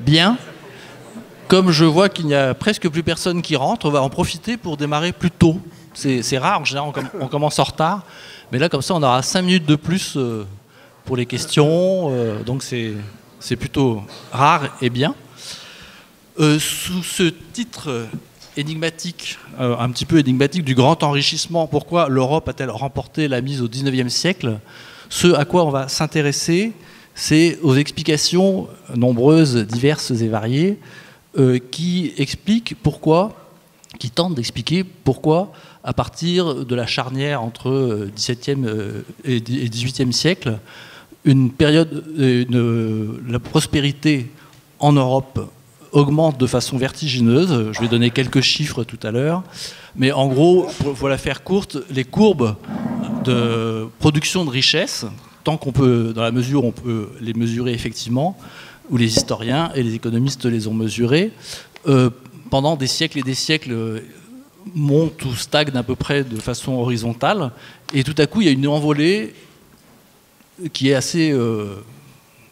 Bien. Comme je vois qu'il n'y a presque plus personne qui rentre, on va en profiter pour démarrer plus tôt. C'est rare, en général on commence en retard, mais là comme ça on aura 5 minutes de plus pour les questions, donc c'est plutôt rare et bien. Sous ce titre énigmatique, un petit peu énigmatique, du grand enrichissement, pourquoi l'Europe a-t-elle remporté la mise au XIXe siècle? Ce à quoi on va s'intéresser, c'est aux explications nombreuses, diverses et variées, qui tentent d'expliquer pourquoi, à partir de la charnière entre XVIIe et XVIIIe siècle, la prospérité en Europe augmente de façon vertigineuse. Je vais donner quelques chiffres tout à l'heure, mais en gros, pour la faire courte, les courbes de production de richesse, tant qu'on peut, dans la mesure où on peut les mesurer effectivement, où les historiens et les économistes les ont mesurés, pendant des siècles et des siècles, montent ou stagnent à peu près de façon horizontale, et tout à coup il y a une envolée qui est assez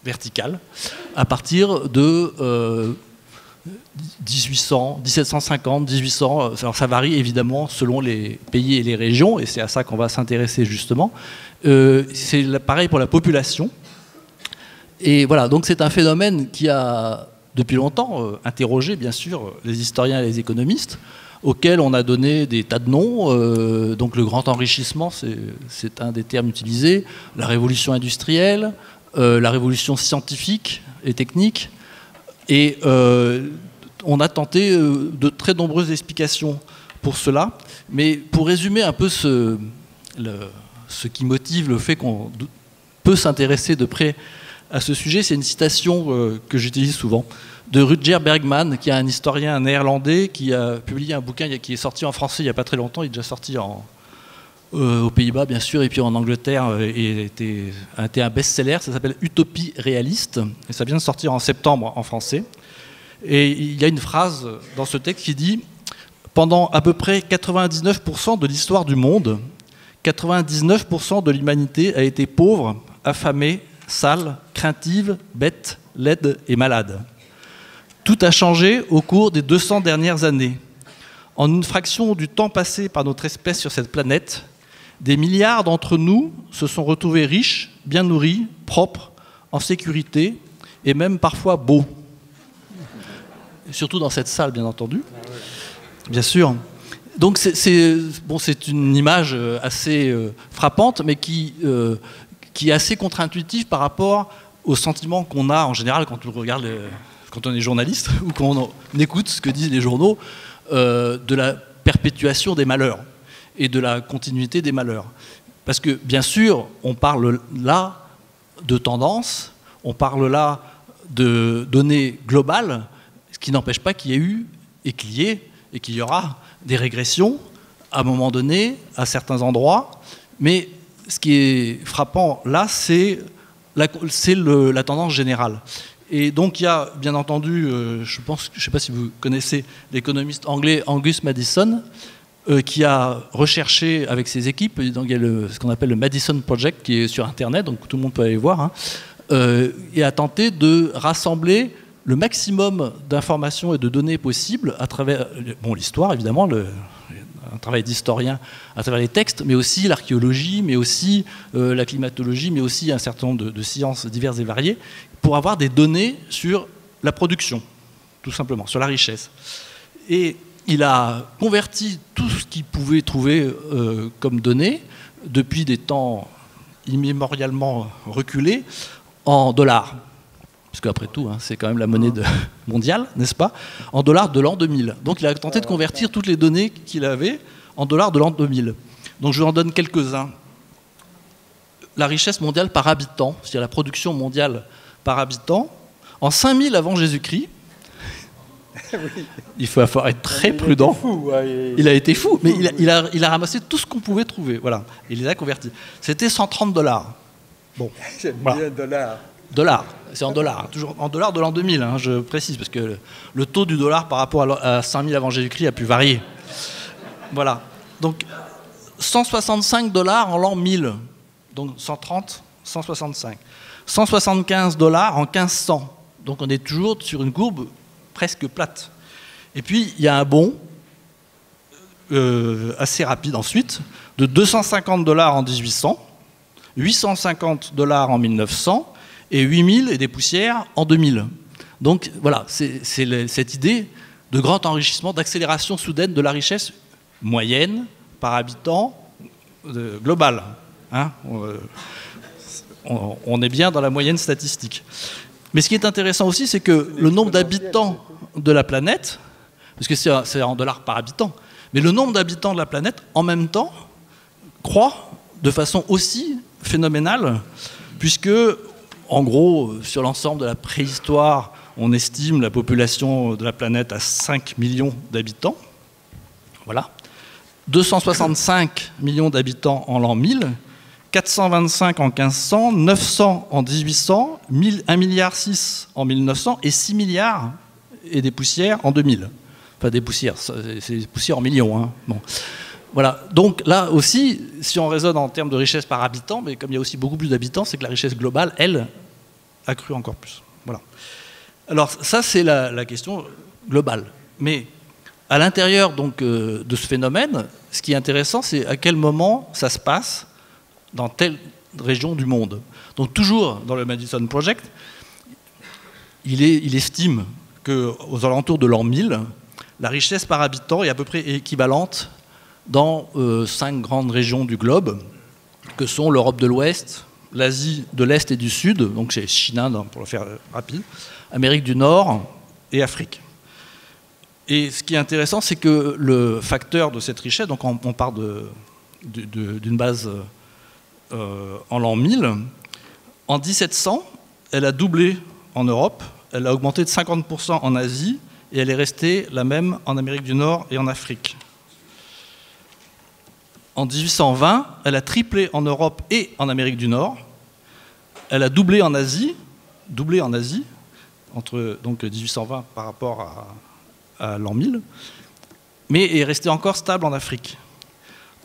verticale, à partir de 1800, 1750, 1800, alors ça varie évidemment selon les pays et les régions, et c'est à ça qu'on va s'intéresser justement. C'est pareil pour la population. Et voilà, donc c'est un phénomène qui a depuis longtemps interrogé bien sûr les historiens et les économistes, auxquels on a donné des tas de noms. Donc le grand enrichissement, c'est un des termes utilisés, la révolution industrielle, la révolution scientifique et technique, et on a tenté de très nombreuses explications pour cela, mais pour résumer un peu ce qui motive le fait qu'on peut s'intéresser de près à ce sujet, c'est une citation que j'utilise souvent de Rutger Bregman, qui est un historien néerlandais qui a publié un bouquin qui est sorti en français il n'y a pas très longtemps. Il est déjà sorti aux Pays-Bas, bien sûr, et puis en Angleterre, et a été un best-seller. Ça s'appelle Utopie réaliste, et ça vient de sortir en septembre en français. Et il y a une phrase dans ce texte qui dit « Pendant à peu près 99% de l'histoire du monde, 99% de l'humanité a été pauvre, affamée, sale, craintive, bête, laide et malade. Tout a changé au cours des 200 dernières années. En une fraction du temps passé par notre espèce sur cette planète, des milliards d'entre nous se sont retrouvés riches, bien nourris, propres, en sécurité et même parfois beaux. » Surtout dans cette salle, bien entendu. Bien sûr. Donc c'est une image assez frappante, mais qui est assez contre-intuitif par rapport au sentiment qu'on a en général quand on regarde, quand on est journaliste ou qu'on écoute ce que disent les journaux, de la perpétuation des malheurs et de la continuité des malheurs. Parce que bien sûr, on parle là de tendance, on parle là de données globales, ce qui n'empêche pas qu'il y ait eu et qu'il y ait et qu'il y aura des régressions à un moment donné, à certains endroits, mais ce qui est frappant là, c'est la tendance générale. Et donc il y a bien entendu, je ne sais pas si vous connaissez l'économiste anglais Angus Maddison, qui a recherché avec ses équipes, donc il y a ce qu'on appelle le Madison Project qui est sur Internet, donc tout le monde peut aller voir, hein, et a tenté de rassembler le maximum d'informations et de données possibles à travers l'histoire, évidemment, un travail d'historien à travers les textes, mais aussi l'archéologie, mais aussi la climatologie, mais aussi un certain nombre de sciences diverses et variées, pour avoir des données sur la production, tout simplement, sur la richesse. Et il a converti tout ce qu'il pouvait trouver comme données, depuis des temps immémorialement reculés, en dollars. Parce qu'après tout, hein, c'est quand même la monnaie mondiale, n'est-ce pas? En dollars de l'an 2000. Donc il a tenté de convertir toutes les données qu'il avait en dollars de l'an 2000. Donc je vous en donne quelques-uns. La richesse mondiale par habitant, c'est-à-dire la production mondiale par habitant, en 5000 avant Jésus-Christ, oui. Il faut être très prudent. Il a été fou, mais il a ramassé tout ce qu'on pouvait trouver. Voilà. Il les a convertis. C'était 130 dollars. Bon. Voilà. Dollars, c'est en dollars, toujours en dollars de l'an 2000, hein, je précise, parce que le taux du dollar par rapport à 5000 avant Jésus-Christ a pu varier. Voilà. Donc 165 dollars en l'an 1000, donc 130, 165. 175 dollars en 1500, Donc on est toujours sur une courbe presque plate. Et puis il y a un bond assez rapide ensuite, de 250 $ en 1800, 850 $ en 1900 et 8000 et des poussières en 2000. Donc voilà, c'est cette idée de grand enrichissement, d'accélération soudaine de la richesse moyenne par habitant globale. Hein, on est bien dans la moyenne statistique. Mais ce qui est intéressant aussi, c'est que le nombre d'habitants de la planète, parce que c'est en dollars par habitant, mais le nombre d'habitants de la planète, en même temps, croît de façon aussi phénoménale, puisque, en gros, sur l'ensemble de la préhistoire, on estime la population de la planète à 5 millions d'habitants. Voilà. 265 millions d'habitants en l'an 1000, 425 en 1500, 900 en 1800, 1,6 milliard en 1900 et 6 milliards et des poussières en 2000. Enfin, des poussières, c'est des poussières en millions. Hein. Bon. Voilà. Donc là aussi, si on raisonne en termes de richesse par habitant, mais comme il y a aussi beaucoup plus d'habitants, c'est que la richesse globale, elle, a cru encore plus. Voilà. Alors ça, c'est la question globale. Mais à l'intérieur donc de ce phénomène, ce qui est intéressant, c'est à quel moment ça se passe dans telle région du monde. Donc toujours dans le Madison Project, il estime qu'aux alentours de l'an 1000, la richesse par habitant est à peu près équivalente dans 5 grandes régions du globe, que sont l'Europe de l'Ouest, l'Asie de l'Est et du Sud, donc c'est Chine, pour le faire rapide, Amérique du Nord et Afrique. Et ce qui est intéressant, c'est que le facteur de cette richesse, donc on part d'une base en l'an 1000, en 1700, elle a doublé en Europe, elle a augmenté de 50% en Asie, et elle est restée la même en Amérique du Nord et en Afrique. En 1820, elle a triplé en Europe et en Amérique du Nord. Elle a doublé en Asie, entre donc 1820 par rapport à l'an 1000, mais est restée encore stable en Afrique.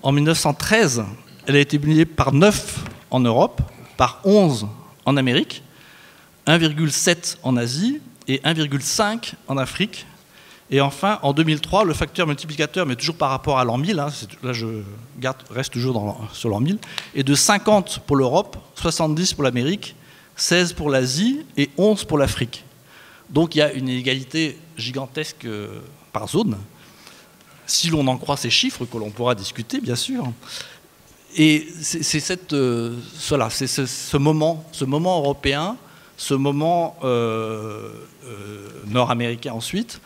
En 1913, elle a été multipliée par 9 en Europe, par 11 en Amérique, 1,7 en Asie et 1,5 en Afrique. Et enfin, en 2003, le facteur multiplicateur, mais toujours par rapport à l'an 1000, hein, là je reste toujours sur l'an 1000, est de 50 pour l'Europe, 70 pour l'Amérique, 16 pour l'Asie et 11 pour l'Afrique. Donc il y a une inégalité gigantesque par zone, si l'on en croit ces chiffres, que l'on pourra discuter, bien sûr. Et c'est ce moment européen, ce moment nord-américain ensuite,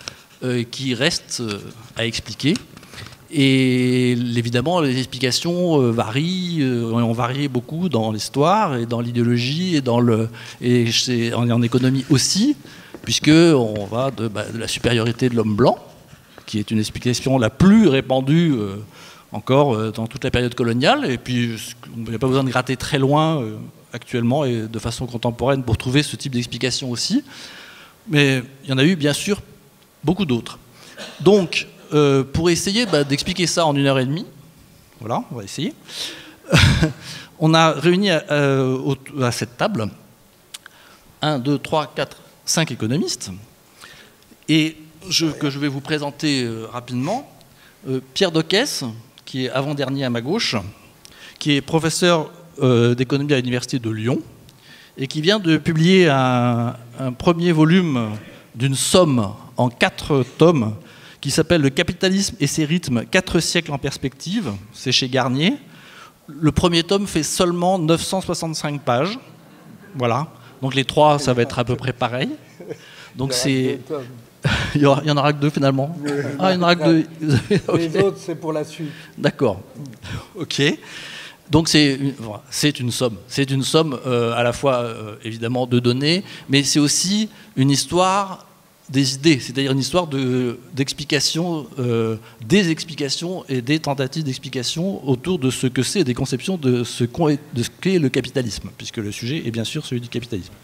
qui reste à expliquer. Et évidemment, les explications varient, ont varié beaucoup dans l'histoire et dans l'idéologie et en économie aussi, puisqu'on va de la supériorité de l'homme blanc, qui est une explication la plus répandue encore dans toute la période coloniale, et puis il n'y a pas besoin de gratter très loin actuellement et de façon contemporaine pour trouver ce type d'explication aussi. Mais il y en a eu bien sûr beaucoup d'autres. Donc, pour essayer d'expliquer ça en 1h30, voilà, on va essayer, on a réuni à cette table 1, 2, 3, 4, 5 économistes, et que je vais vous présenter rapidement. Pierre Dockès, qui est avant-dernier à ma gauche, qui est professeur d'économie à l'Université de Lyon, et qui vient de publier un premier volume d'une somme en 4 tomes, qui s'appelle « Le capitalisme et ses rythmes, 4 siècles en perspective ». C'est chez Garnier. Le premier tome fait seulement 965 pages. Voilà. Donc les 3, ça va être à peu près pareil. Donc c'est... Il y en aura que 2 finalement. Ah, il y en aura que 2. Okay. Les autres, c'est pour la suite. D'accord. Ok. Donc c'est une somme. C'est une somme à la fois évidemment de données, mais c'est aussi une histoire des idées, c'est-à-dire une histoire d'explication, des explications et des tentatives d'explication autour de ce que c'est, des conceptions de ce qu'est le capitalisme, puisque le sujet est bien sûr celui du capitalisme.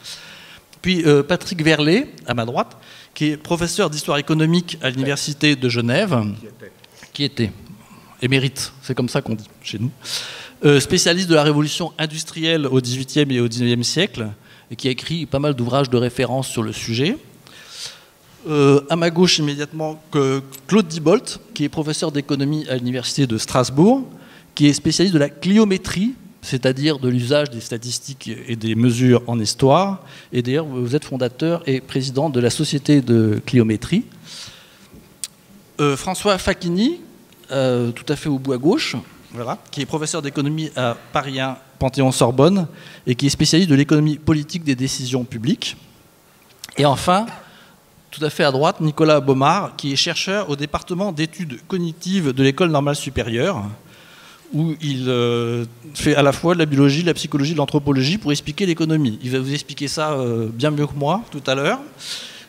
Puis Patrick Verlet, à ma droite, qui est professeur d'histoire économique à l'Université de Genève, qui était émérite, c'est comme ça qu'on dit chez nous, spécialiste de la révolution industrielle au XVIIIe et au XIXe siècle, et qui a écrit pas mal d'ouvrages de référence sur le sujet. À ma gauche immédiatement, Claude Diebolt, qui est professeur d'économie à l'université de Strasbourg, qui est spécialiste de la cliométrie, c'est-à-dire de l'usage des statistiques et des mesures en histoire. Et d'ailleurs, vous êtes fondateur et président de la Société de cliométrie. François Facchini, tout à fait au bout à gauche, voilà, qui est professeur d'économie à Paris 1, Panthéon-Sorbonne, et qui est spécialiste de l'économie politique des décisions publiques. Et enfin, tout à fait à droite, Nicolas Baumard, qui est chercheur au département d'études cognitives de l'École normale supérieure, où il fait à la fois de la biologie, de la psychologie, de l'anthropologie pour expliquer l'économie. Il va vous expliquer ça bien mieux que moi tout à l'heure.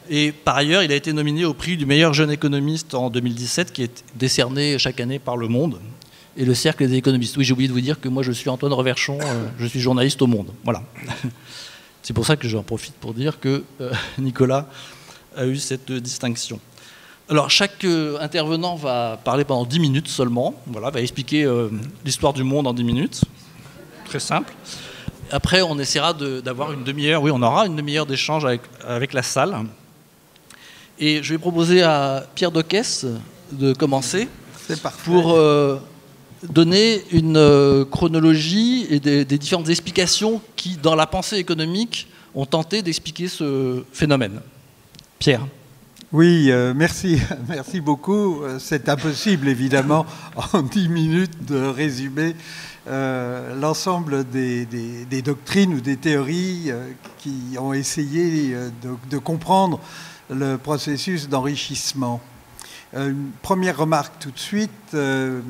Et par ailleurs, il a été nominé au prix du meilleur jeune économiste en 2017, qui est décerné chaque année par Le Monde et le Cercle des économistes. Oui, j'ai oublié de vous dire que moi, je suis Antoine Reverchon, je suis journaliste au Monde. Voilà. C'est pour ça que j'en profite pour dire que Nicolas a eu cette distinction. Alors, chaque intervenant va parler pendant 10 minutes seulement. Voilà, va expliquer l'histoire du monde en 10 minutes. Très simple. Après, on essaiera d'avoir une demi-heure. Oui, on aura une demi-heure d'échange avec la salle. Et je vais proposer à Pierre Dockès de commencer. C'est parfait. Pour donner une chronologie et des différentes explications qui, dans la pensée économique, ont tenté d'expliquer ce phénomène. Pierre. Oui, merci beaucoup. C'est impossible, évidemment, en 10 minutes de résumer l'ensemble des doctrines ou des théories qui ont essayé de comprendre le processus d'enrichissement. Une première remarque tout de suite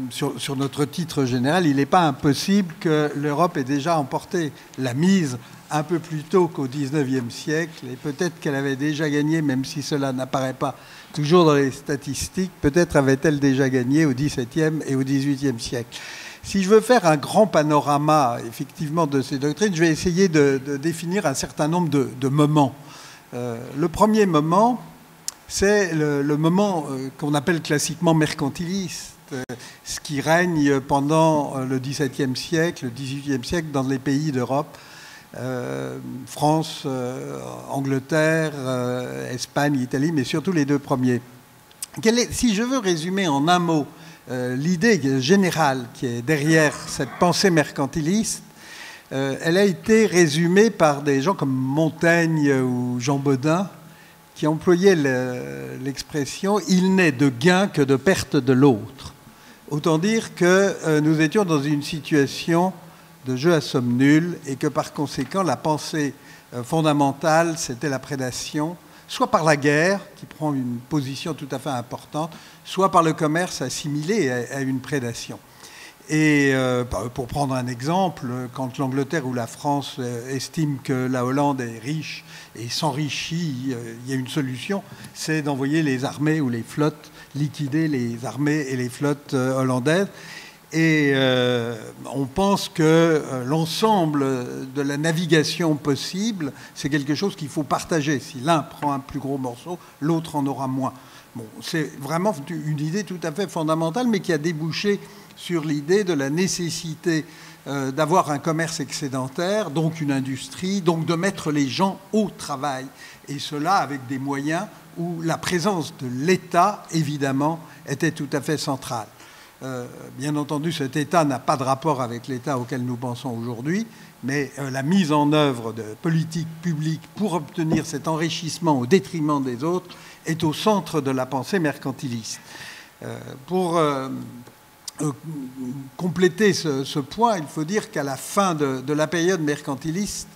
sur notre titre général. Il n'est pas impossible que l'Europe ait déjà emporté la mise un peu plus tôt qu'au XIXe siècle, et peut-être qu'elle avait déjà gagné, même si cela n'apparaît pas toujours dans les statistiques, peut-être avait-elle déjà gagné au XVIIe et au XVIIIe siècle. Si je veux faire un grand panorama, effectivement, de ces doctrines, je vais essayer de définir un certain nombre de moments. Le premier moment, c'est le moment qu'on appelle classiquement mercantiliste, ce qui règne pendant le XVIIe siècle, le XVIIIe siècle dans les pays d'Europe, France, Angleterre, Espagne, Italie, mais surtout les deux premiers. Si je veux résumer en un mot l'idée générale qui est derrière cette pensée mercantiliste, elle a été résumée par des gens comme Montaigne ou Jean Bodin, qui employaient l'expression « il n'est de gain que de perte de l'autre ». Autant dire que nous étions dans une situation de jeu à somme nulle et que par conséquent la pensée fondamentale c'était la prédation, soit par la guerre qui prend une position tout à fait importante, soit par le commerce assimilé à une prédation. Et pour prendre un exemple, quand l'Angleterre ou la France estiment que la Hollande est riche et s'enrichit, il y a une solution, c'est d'envoyer les armées ou les flottes, liquider les armées et les flottes hollandaises. Et on pense que l'ensemble de la navigation possible, c'est quelque chose qu'il faut partager. Si l'un prend un plus gros morceau, l'autre en aura moins. Bon, c'est vraiment une idée tout à fait fondamentale, mais qui a débouché sur l'idée de la nécessité d'avoir un commerce excédentaire, donc une industrie, donc de mettre les gens au travail. Et cela avec des moyens où la présence de l'État, évidemment, était tout à fait centrale. Bien entendu, cet État n'a pas de rapport avec l'État auquel nous pensons aujourd'hui, mais la mise en œuvre de politiques publiques pour obtenir cet enrichissement au détriment des autres est au centre de la pensée mercantiliste. Pour compléter ce point, il faut dire qu'à la fin de la période mercantiliste,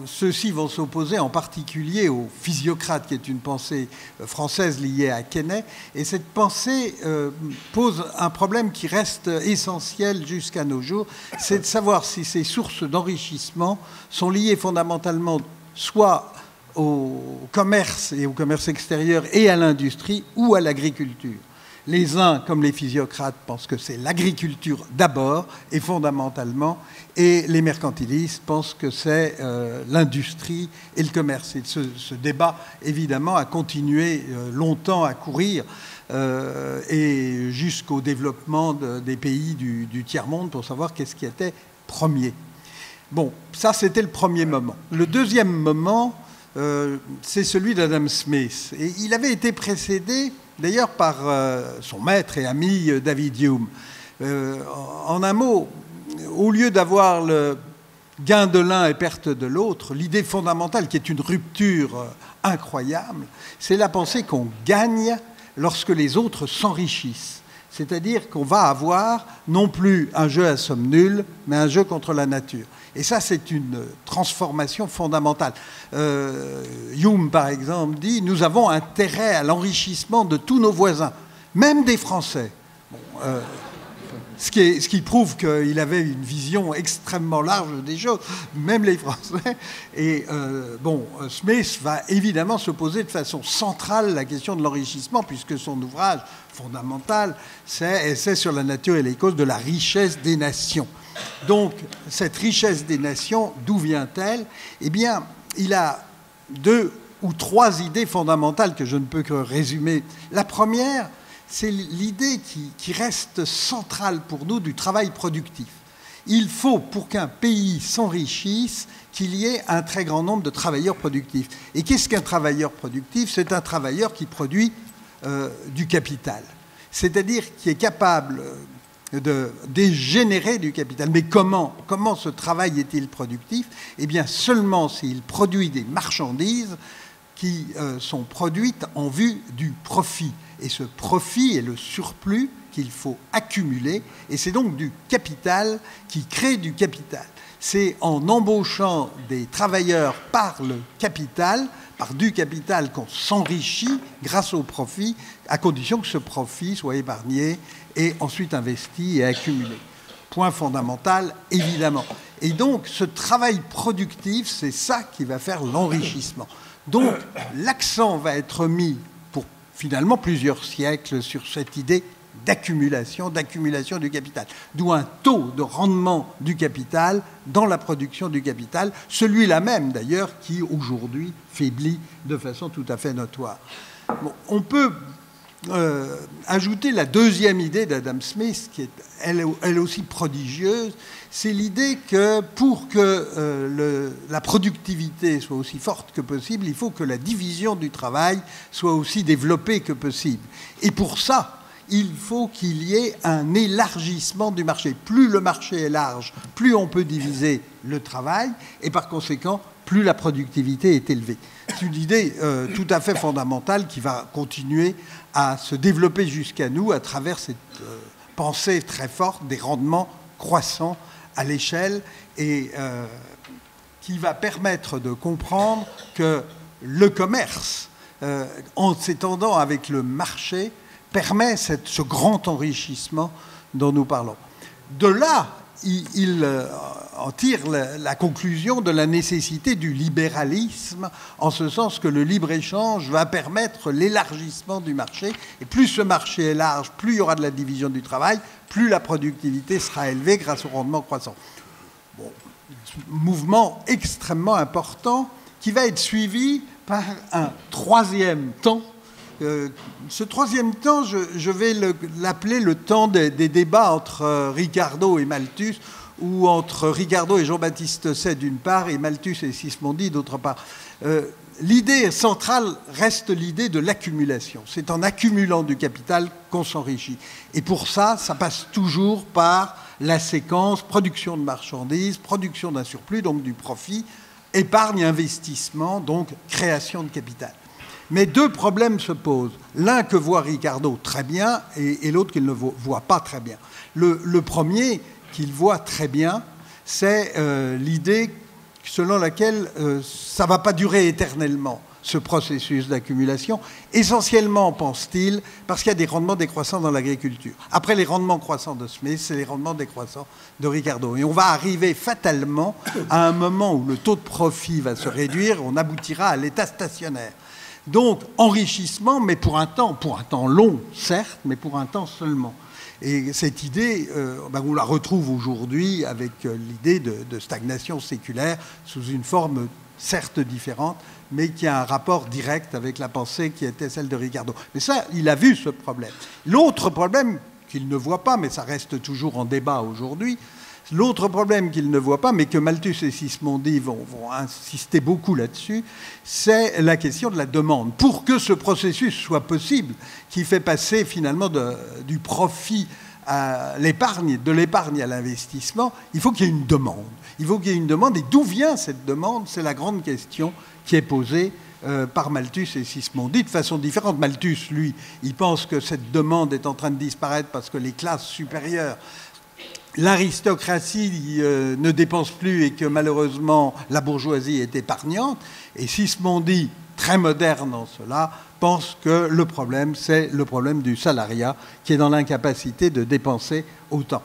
ceux-ci vont s'opposer en particulier au physiocrate, qui est une pensée française liée à Quesnay. Et cette pensée pose un problème qui reste essentiel jusqu'à nos jours, c'est de savoir si ces sources d'enrichissement sont liées fondamentalement soit au commerce et au commerce extérieur et à l'industrie ou à l'agriculture. Les uns, comme les physiocrates, pensent que c'est l'agriculture d'abord et fondamentalement, et les mercantilistes pensent que c'est l'industrie et le commerce. Et ce débat, évidemment, a continué longtemps à courir et jusqu'au développement des pays du tiers-monde pour savoir qu'est-ce qui était premier. Bon, ça c'était le premier moment. Le deuxième moment, c'est celui d'Adam Smith. Et il avait été précédé d'ailleurs par son maître et ami David Hume. En un mot, au lieu d'avoir le gain de l'un et perte de l'autre, l'idée fondamentale qui est une rupture incroyable, c'est la pensée qu'on gagne lorsque les autres s'enrichissent. C'est-à-dire qu'on va avoir non plus un jeu à somme nulle, mais un jeu contre la nature. Et ça, c'est une transformation fondamentale. Hume, par exemple, dit « Nous avons intérêt à l'enrichissement de tous nos voisins, même des Français. » Ce qui prouve qu'il avait une vision extrêmement large des choses, même les Français. Et Smith va évidemment se poser de façon centrale la question de l'enrichissement, puisque son ouvrage fondamental, c'est Essai sur la nature et les causes de la richesse des nations. Donc, cette richesse des nations, d'où vient-elle? Eh bien, il a 2 ou 3 idées fondamentales que je ne peux que résumer. La première, c'est l'idée qui reste centrale pour nous du travail productif. Il faut, pour qu'un pays s'enrichisse, qu'il y ait un très grand nombre de travailleurs productifs. Et qu'est-ce qu'un travailleur productif? C'est un travailleur qui produit du capital. C'est-à-dire qui est capable de générer du capital. Mais comment ce travail est-il productif? Eh bien, seulement s'il produit des marchandises qui sont produites en vue du profit. Et ce profit est le surplus qu'il faut accumuler, et c'est donc du capital qui crée du capital. C'est en embauchant des travailleurs par le capital, par du capital, qu'on s'enrichit grâce au profit, à condition que ce profit soit épargné et ensuite investi et accumulé. Point fondamental, évidemment. Et donc, ce travail productif, c'est ça qui va faire l'enrichissement. Donc, l'accent va être mis finalement plusieurs siècles sur cette idée d'accumulation du capital. D'où un taux de rendement du capital dans la production du capital, celui-là même d'ailleurs qui aujourd'hui faiblit de façon tout à fait notoire. Bon, on peut ajouter la deuxième idée d'Adam Smith, qui est elle aussi prodigieuse, c'est l'idée que pour que la productivité soit aussi forte que possible, il faut que la division du travail soit aussi développée que possible. Et pour ça, il faut qu'il y ait un élargissement du marché. Plus le marché est large, plus on peut diviser le travail, et par conséquent, plus la productivité est élevée. C'est une idée tout à fait fondamentale qui va continuer à se développer jusqu'à nous à travers cette pensée très forte des rendements croissants à l'échelle et qui va permettre de comprendre que le commerce, en s'étendant avec le marché, permet ce grand enrichissement dont nous parlons. De là, il en tire la conclusion de la nécessité du libéralisme, en ce sens que le libre-échange va permettre l'élargissement du marché. Et plus ce marché est large, plus il y aura de la division du travail, plus la productivité sera élevée grâce au rendement croissant. Bon, mouvement extrêmement important qui va être suivi par un troisième temps. Ce troisième temps, je vais l'appeler le temps des débats entre Ricardo et Malthus, ou entre Ricardo et Jean-Baptiste Say d'une part, et Malthus et Sismondi d'autre part. L'idée centrale reste l'idée de l'accumulation. C'est en accumulant du capital qu'on s'enrichit. Et pour ça, ça passe toujours par la séquence production de marchandises, production d'un surplus, donc du profit, épargne, investissement, donc création de capital. Mais 2 problèmes se posent. L'un que voit Ricardo très bien et l'autre qu'il ne voit pas très bien. Le premier qu'il voit très bien, c'est l'idée selon laquelle ça ne va pas durer éternellement, ce processus d'accumulation. Essentiellement, pense-t-il, parce qu'il y a des rendements décroissants dans l'agriculture. Après les rendements croissants de Smith, c'est les rendements décroissants de Ricardo. Et on va arriver fatalement à un moment où le taux de profit va se réduire, on aboutira à l'état stationnaire. Donc, enrichissement, mais pour un temps long, certes, mais pour un temps seulement. Et cette idée, on la retrouve aujourd'hui avec l'idée de stagnation séculaire sous une forme certes différente, mais qui a un rapport direct avec la pensée qui était celle de Ricardo. Mais ça, il a vu ce problème. L'autre problème qu'il ne voit pas, mais ça reste toujours en débat aujourd'hui, L'autre problème qu'il ne voit pas, mais que Malthus et Sismondi vont insister beaucoup là-dessus, c'est la question de la demande. Pour que ce processus soit possible, qui fait passer finalement du profit à l'épargne, de l'épargne à l'investissement, il faut qu'il y ait une demande. Il faut qu'il y ait une demande. Et d'où vient cette demande? C'est la grande question qui est posée par Malthus et Sismondi de façon différente. Malthus, lui, il pense que cette demande est en train de disparaître parce que les classes supérieures, l'aristocratie ne dépense plus et que malheureusement la bourgeoisie est épargnante. Et Sismondi, très moderne en cela, pense que le problème, c'est le problème du salariat qui est dans l'incapacité de dépenser autant.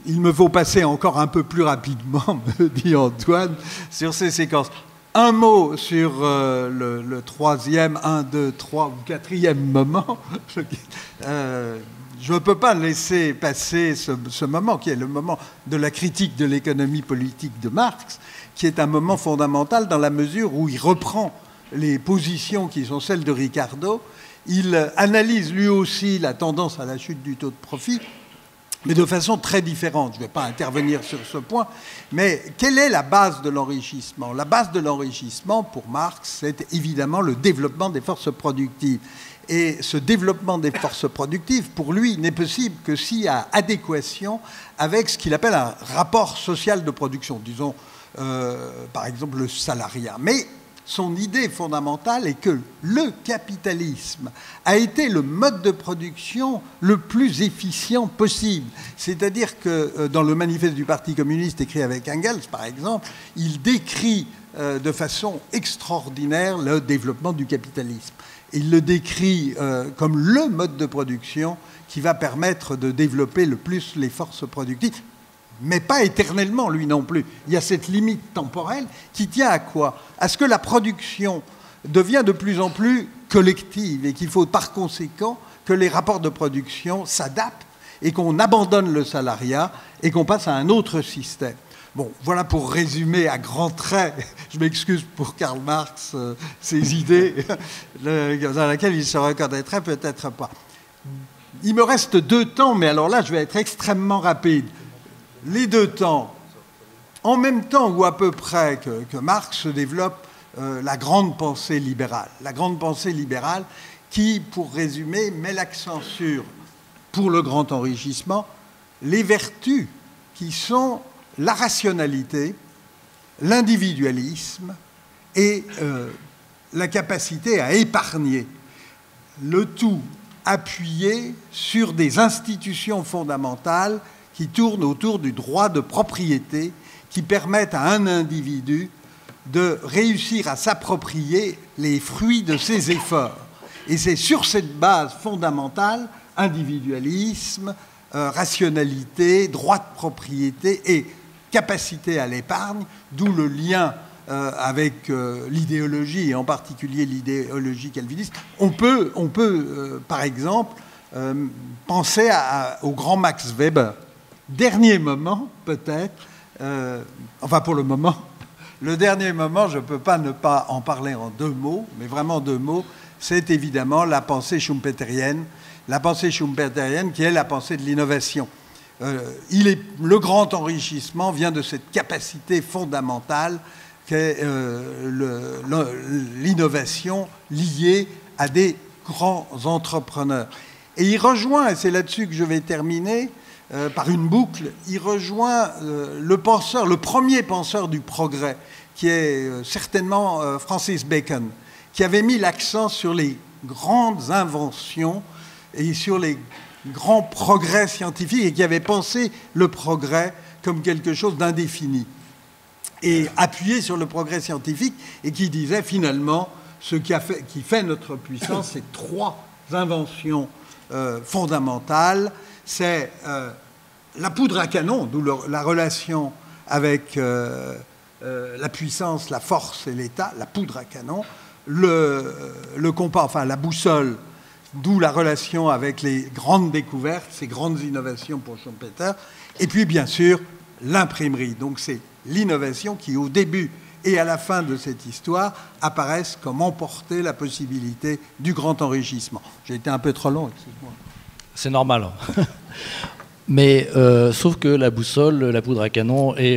Il me faut passer encore un peu plus rapidement, me dit Antoine, sur ces séquences. Un mot sur le troisième, 1, 2, 3 ou quatrième moment. Je ne peux pas laisser passer ce moment, qui est le moment de la critique de l'économie politique de Marx, qui est un moment fondamental dans la mesure où il reprend les positions qui sont celles de Ricardo. Il analyse lui aussi la tendance à la chute du taux de profit, mais de façon très différente. Je ne vais pas intervenir sur ce point, mais quelle est la base de l'enrichissement? La base de l'enrichissement, pour Marx, c'est évidemment le développement des forces productives. Et ce développement des forces productives, pour lui, n'est possible que s'il y a adéquation avec ce qu'il appelle un rapport social de production, disons, par exemple, le salariat. Mais son idée fondamentale est que le capitalisme a été le mode de production le plus efficient possible. C'est-à-dire que dans le manifeste du Parti communiste écrit avec Engels, par exemple, il décrit de façon extraordinaire le développement du capitalisme. Il le décrit comme le mode de production qui va permettre de développer le plus les forces productives, mais pas éternellement, lui non plus. Il y a cette limite temporelle qui tient à quoi? À ce que la production devient de plus en plus collective et qu'il faut par conséquent que les rapports de production s'adaptent et qu'on abandonne le salariat et qu'on passe à un autre système. Bon, voilà pour résumer à grands traits, je m'excuse pour Karl Marx, ses idées, dans lesquelles il se reconnaîtrait, peut-être pas. Il me reste 2 temps, mais alors là, je vais être extrêmement rapide. Les 2 temps, en même temps ou à peu près que Marx se développe la grande pensée libérale. La grande pensée libérale qui, pour résumer, met l'accent sur, pour le grand enrichissement, les vertus qui sont la rationalité, l'individualisme et la capacité à épargner. Le tout appuyé sur des institutions fondamentales qui tournent autour du droit de propriété, qui permettent à un individu de réussir à s'approprier les fruits de ses efforts. Et c'est sur cette base fondamentale, individualisme, rationalité, droit de propriété et capacité à l'épargne, d'où le lien avec l'idéologie, et en particulier l'idéologie calviniste. On peut par exemple, penser au grand Max Weber. Dernier moment, peut-être, enfin pour le moment, le dernier moment, je ne peux pas ne pas en parler en 2 mots, mais vraiment 2 mots, c'est évidemment la pensée schumpeterienne. La pensée schumpeterienne qui est la pensée de l'innovation. Le grand enrichissement vient de cette capacité fondamentale qu'est l'innovation liée à des grands entrepreneurs. Et il rejoint, et c'est là-dessus que je vais terminer, par une boucle, il rejoint le premier penseur du progrès, qui est certainement Francis Bacon, qui avait mis l'accent sur les grandes inventions et sur les grands progrès scientifiques et qui avait pensé le progrès comme quelque chose d'indéfini et appuyé sur le progrès scientifique et qui disait finalement ce qui fait notre puissance, c'est 3 inventions fondamentales. C'est la poudre à canon, d'où la relation avec la puissance, la force et l'État, la poudre à canon, le compas, enfin la boussole, d'où la relation avec les grandes découvertes, ces grandes innovations pour Schumpeter, et puis bien sûr l'imprimerie. Donc c'est l'innovation qui, au début et à la fin de cette histoire, apparaissent comme emporter la possibilité du grand enrichissement. J'ai été un peu trop long, excuse-moi. C'est normal. Mais sauf que la boussole, la poudre à canon et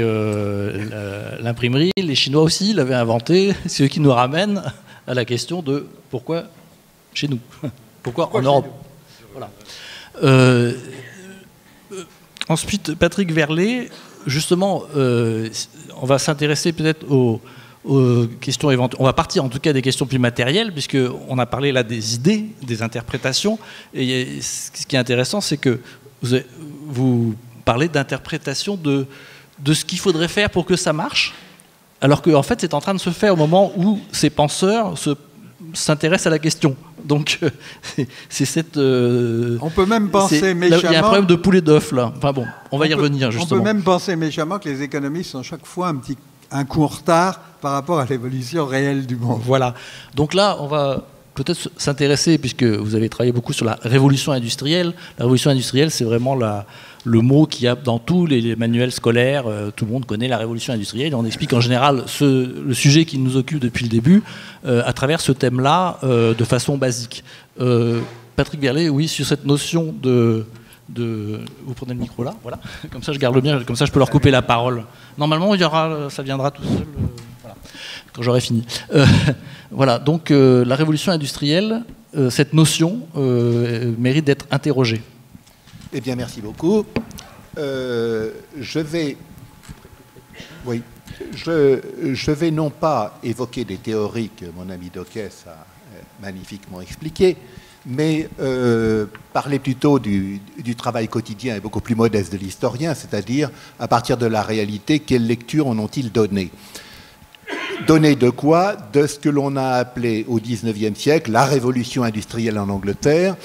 l'imprimerie, les Chinois aussi l'avaient inventé. C'est eux qui nous ramènent à la question de pourquoi chez nous, pourquoi en Europe. Voilà. Ensuite, Patrick Verlet, justement, on va s'intéresser peut-être aux questions éventuelles. On va partir en tout cas des questions plus matérielles, puisqu'on a parlé là des idées, des interprétations. Et ce qui est intéressant, c'est que vous parlez d'interprétation de ce qu'il faudrait faire pour que ça marche, alors qu'en fait, c'est en train de se faire au moment où ces penseurs s'intéressent à la question. Donc, c'est cette... on peut même penser méchamment... Il y a un problème de poulet d'œuf, là. Enfin bon, on va y revenir, justement. On peut même penser méchamment que les économistes sont chaque fois un coup en retard par rapport à l'évolution réelle du monde. Voilà. Donc là, on va peut-être s'intéresser, puisque vous avez travaillé beaucoup sur la révolution industrielle. La révolution industrielle, c'est vraiment le mot qu'il y a dans tous les manuels scolaires. Tout le monde connaît la révolution industrielle. On explique en général le sujet qui nous occupe depuis le début à travers ce thème-là de façon basique. Patrick Verlet, oui, sur cette notion de... Vous prenez le micro là, voilà. Comme ça, je garde le bien, comme ça, je peux leur couper la parole. Normalement, ça viendra tout seul. Voilà, quand j'aurai fini. Voilà, donc la révolution industrielle, cette notion mérite d'être interrogée. Eh bien, merci beaucoup. Je vais non pas évoquer des théories que mon ami Docquès a magnifiquement expliquées, mais parler plutôt du travail quotidien et beaucoup plus modeste de l'historien, c'est-à-dire à partir de la réalité, quelle lecture en ont-ils donné ? Donné de quoi ? De ce que l'on a appelé au XIXe siècle la révolution industrielle en Angleterre,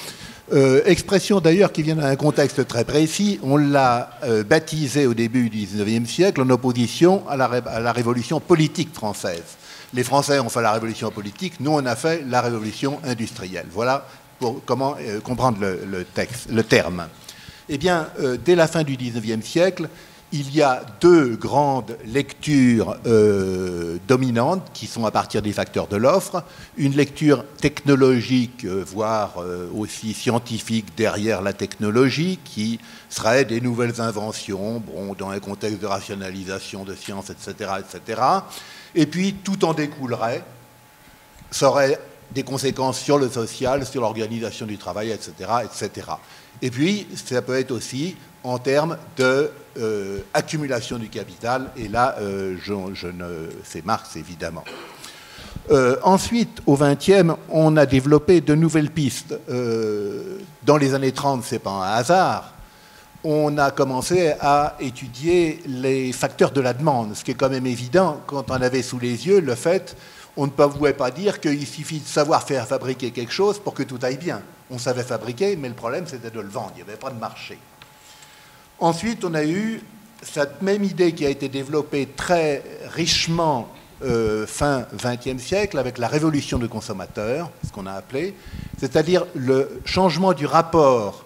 expression d'ailleurs qui vient d'un contexte très précis. On l'a baptisée au début du XIXe siècle en opposition à la révolution politique française. Les Français ont fait la révolution politique, nous on a fait la révolution industrielle. Voilà pour comment comprendre le terme. Eh bien, dès la fin du XIXe siècle, il y a deux grandes lectures dominantes qui sont à partir des facteurs de l'offre. Une lecture technologique, voire aussi scientifique derrière la technologie, qui serait des nouvelles inventions, bon, dans un contexte de rationalisation de sciences, etc., etc. Et puis, tout en découlerait, ça aurait des conséquences sur le social, sur l'organisation du travail, etc., etc. Et puis, ça peut être aussi en termes de accumulation du capital, et là, c'est Marx, évidemment. Ensuite, au XXe, on a développé de nouvelles pistes. Dans les années 30, c'est pas un hasard, on a commencé à étudier les facteurs de la demande, ce qui est quand même évident quand on avait sous les yeux le fait, on ne pouvait pas dire qu'il suffit de savoir faire fabriquer quelque chose pour que tout aille bien. On savait fabriquer, mais le problème c'était de le vendre, il n'y avait pas de marché. Ensuite, on a eu cette même idée qui a été développée très richement fin XXe siècle avec la révolution du consommateur, ce qu'on a appelé, c'est-à-dire le changement du rapport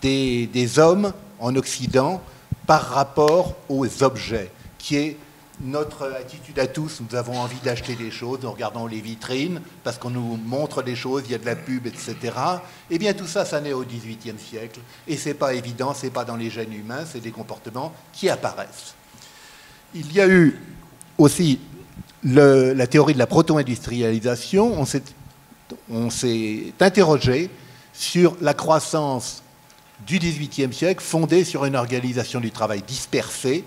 des hommes en Occident par rapport aux objets, qui est notre attitude à tous. Nous avons envie d'acheter des choses en regardant les vitrines, parce qu'on nous montre des choses, il y a de la pub, etc. Eh bien, tout ça, ça naît au XVIIIe siècle, et c'est pas évident, c'est pas dans les gènes humains, c'est des comportements qui apparaissent. Il y a eu aussi la théorie de la proto-industrialisation. On s'est interrogé sur la croissance du XVIIIe siècle, fondée sur une organisation du travail dispersée.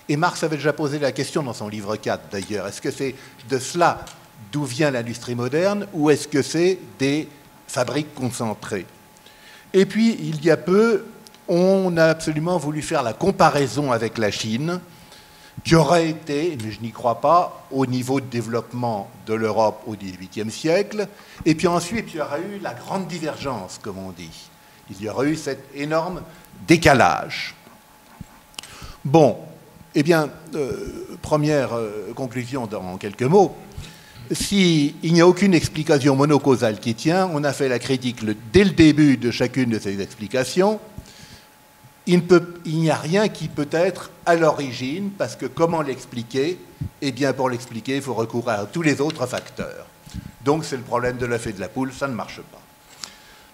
Et Marx avait déjà posé la question dans son livre 4, d'ailleurs. Est-ce que c'est de cela d'où vient l'industrie moderne, ou est-ce que c'est des fabriques concentrées? Et puis, il y a peu, on a absolument voulu faire la comparaison avec la Chine, qui aurait été, mais je n'y crois pas, au niveau de développement de l'Europe au XVIIIe siècle. Et puis ensuite, il y aurait eu la grande divergence, comme on dit. Il y aurait eu cet énorme décalage. Bon. Eh bien, première conclusion en quelques mots. S'il n'y a aucune explication monocausale qui tient, on a fait la critique dès le début de chacune de ces explications. Il n'y a rien qui peut être à l'origine, parce que comment l'expliquer? Eh bien, pour l'expliquer, il faut recourir à tous les autres facteurs. Donc, c'est le problème de l'œuf et de la poule, ça ne marche pas.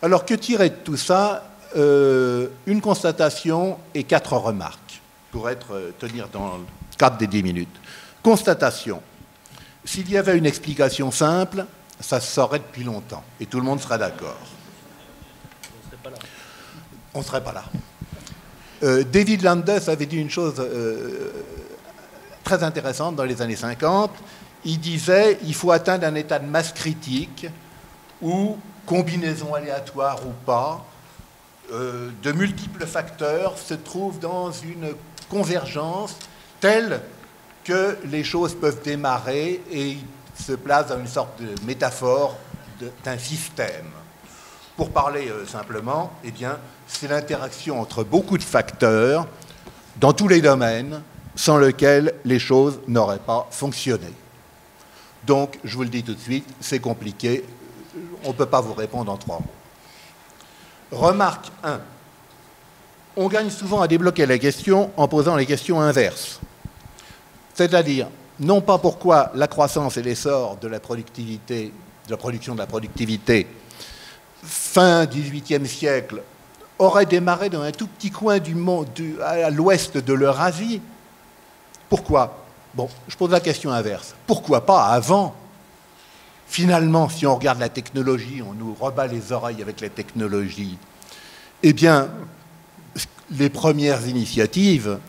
Alors, que tirer de tout ça? une constatation et 4 remarques, pour tenir dans le cadre des 10 minutes. Constatation. S'il y avait une explication simple, ça se saurait depuis longtemps, et tout le monde serait d'accord. On ne serait pas là. David Landes avait dit une chose très intéressante dans les années 50. Il disait il faut atteindre un état de masse critique où, combinaison aléatoire ou pas, de multiples facteurs se trouvent dans une convergence telle que les choses peuvent démarrer et se placent dans une sorte de métaphore d'un système. Pour parler simplement, eh bien, c'est l'interaction entre beaucoup de facteurs dans tous les domaines sans lequel les choses n'auraient pas fonctionné. Donc, je vous le dis tout de suite, c'est compliqué. On ne peut pas vous répondre en 3 mots. Remarque 1. On gagne souvent à débloquer la question en posant les questions inverses. C'est-à-dire, non pas pourquoi la croissance et l'essor de la productivité, de la production de la productivité, fin XVIIIe siècle, aurait démarré dans un tout petit coin du monde, à l'ouest de l'Eurasie. Pourquoi? Bon, je pose la question inverse. Pourquoi pas avant? Finalement, si on regarde la technologie, on nous rebat les oreilles avec la technologie. Eh bien, les premières initiatives,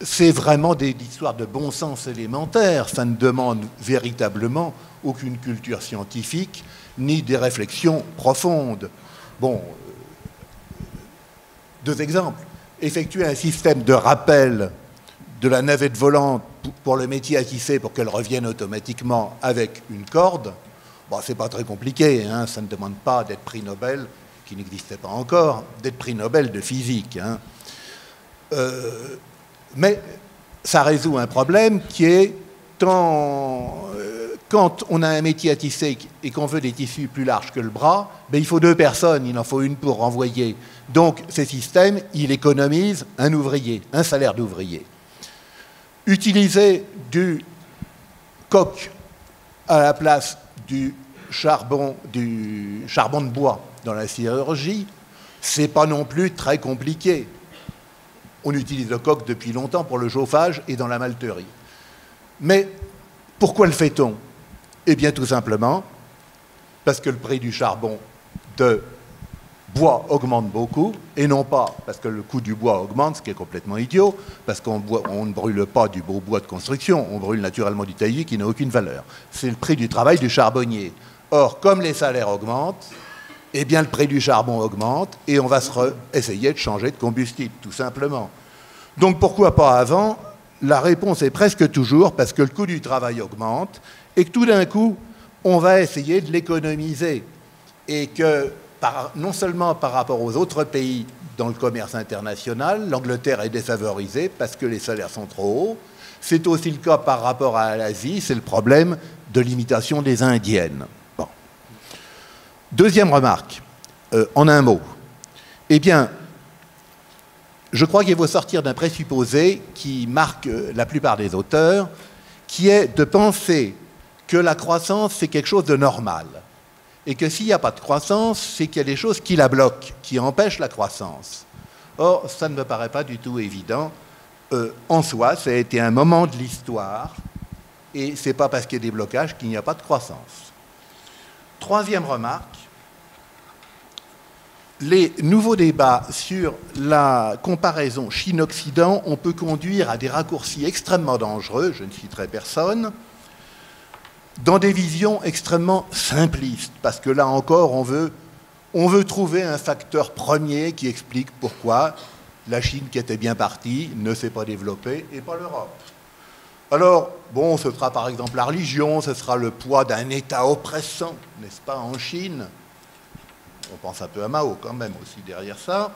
c'est vraiment des histoires de bon sens élémentaire. Ça ne demande véritablement aucune culture scientifique, ni des réflexions profondes. Bon, 2 exemples. Effectuer un système de rappel de la navette volante pour le métier à tisser pour qu'elle revienne automatiquement avec une corde, bon, c'est pas très compliqué, hein, ça ne demande pas d'être prix Nobel, qui n'existait pas encore, d'être prix Nobel de physique. Hein. Mais ça résout un problème qui est quand on a un métier à tisser et qu'on veut des tissus plus larges que le bras, ben, il faut 2 personnes, il en faut une pour renvoyer. Donc, ces systèmes, il économise un ouvrier, un salaire d'ouvrier. Utiliser du coke à la place du charbon de bois dans la sidérurgie, c'est pas non plus très compliqué. On utilise le coke depuis longtemps pour le chauffage et dans la malterie. Mais pourquoi le fait-on? Eh bien, tout simplement parce que le prix du charbon de bois augmente beaucoup, et non pas parce que le coût du bois augmente, ce qui est complètement idiot, parce qu'on ne brûle pas du beau bois de construction, on brûle naturellement du taillis qui n'a aucune valeur. C'est le prix du travail du charbonnier. Or, comme les salaires augmentent, eh bien le prix du charbon augmente, et on va essayer de changer de combustible, tout simplement. Donc pourquoi pas avant? La réponse est presque toujours parce que le coût du travail augmente, et que tout d'un coup, on va essayer de l'économiser, et que non seulement par rapport aux autres pays dans le commerce international, l'Angleterre est défavorisée parce que les salaires sont trop hauts. C'est aussi le cas par rapport à l'Asie, c'est le problème de l'imitation des Indiennes. Bon. Deuxième remarque, en un mot. Eh bien, je crois qu'il faut sortir d'un présupposé qui marque la plupart des auteurs, qui est de penser que la croissance, c'est quelque chose de normal. Et que s'il n'y a pas de croissance, c'est qu'il y a des choses qui la bloquent, qui empêchent la croissance. Or, ça ne me paraît pas du tout évident. En soi, ça a été un moment de l'histoire, et ce n'est pas parce qu'il y a des blocages qu'il n'y a pas de croissance. Troisième remarque, les nouveaux débats sur la comparaison Chine-Occident, on peut conduire à des raccourcis extrêmement dangereux, je ne citerai personne, dans des visions extrêmement simplistes, parce que là encore, on veut trouver un facteur premier qui explique pourquoi la Chine, qui était bien partie, ne s'est pas développée, et pas l'Europe. Alors, bon, ce sera par exemple la religion, ce sera le poids d'un État oppressant, n'est-ce pas, en Chine. On pense un peu à Mao quand même aussi derrière ça.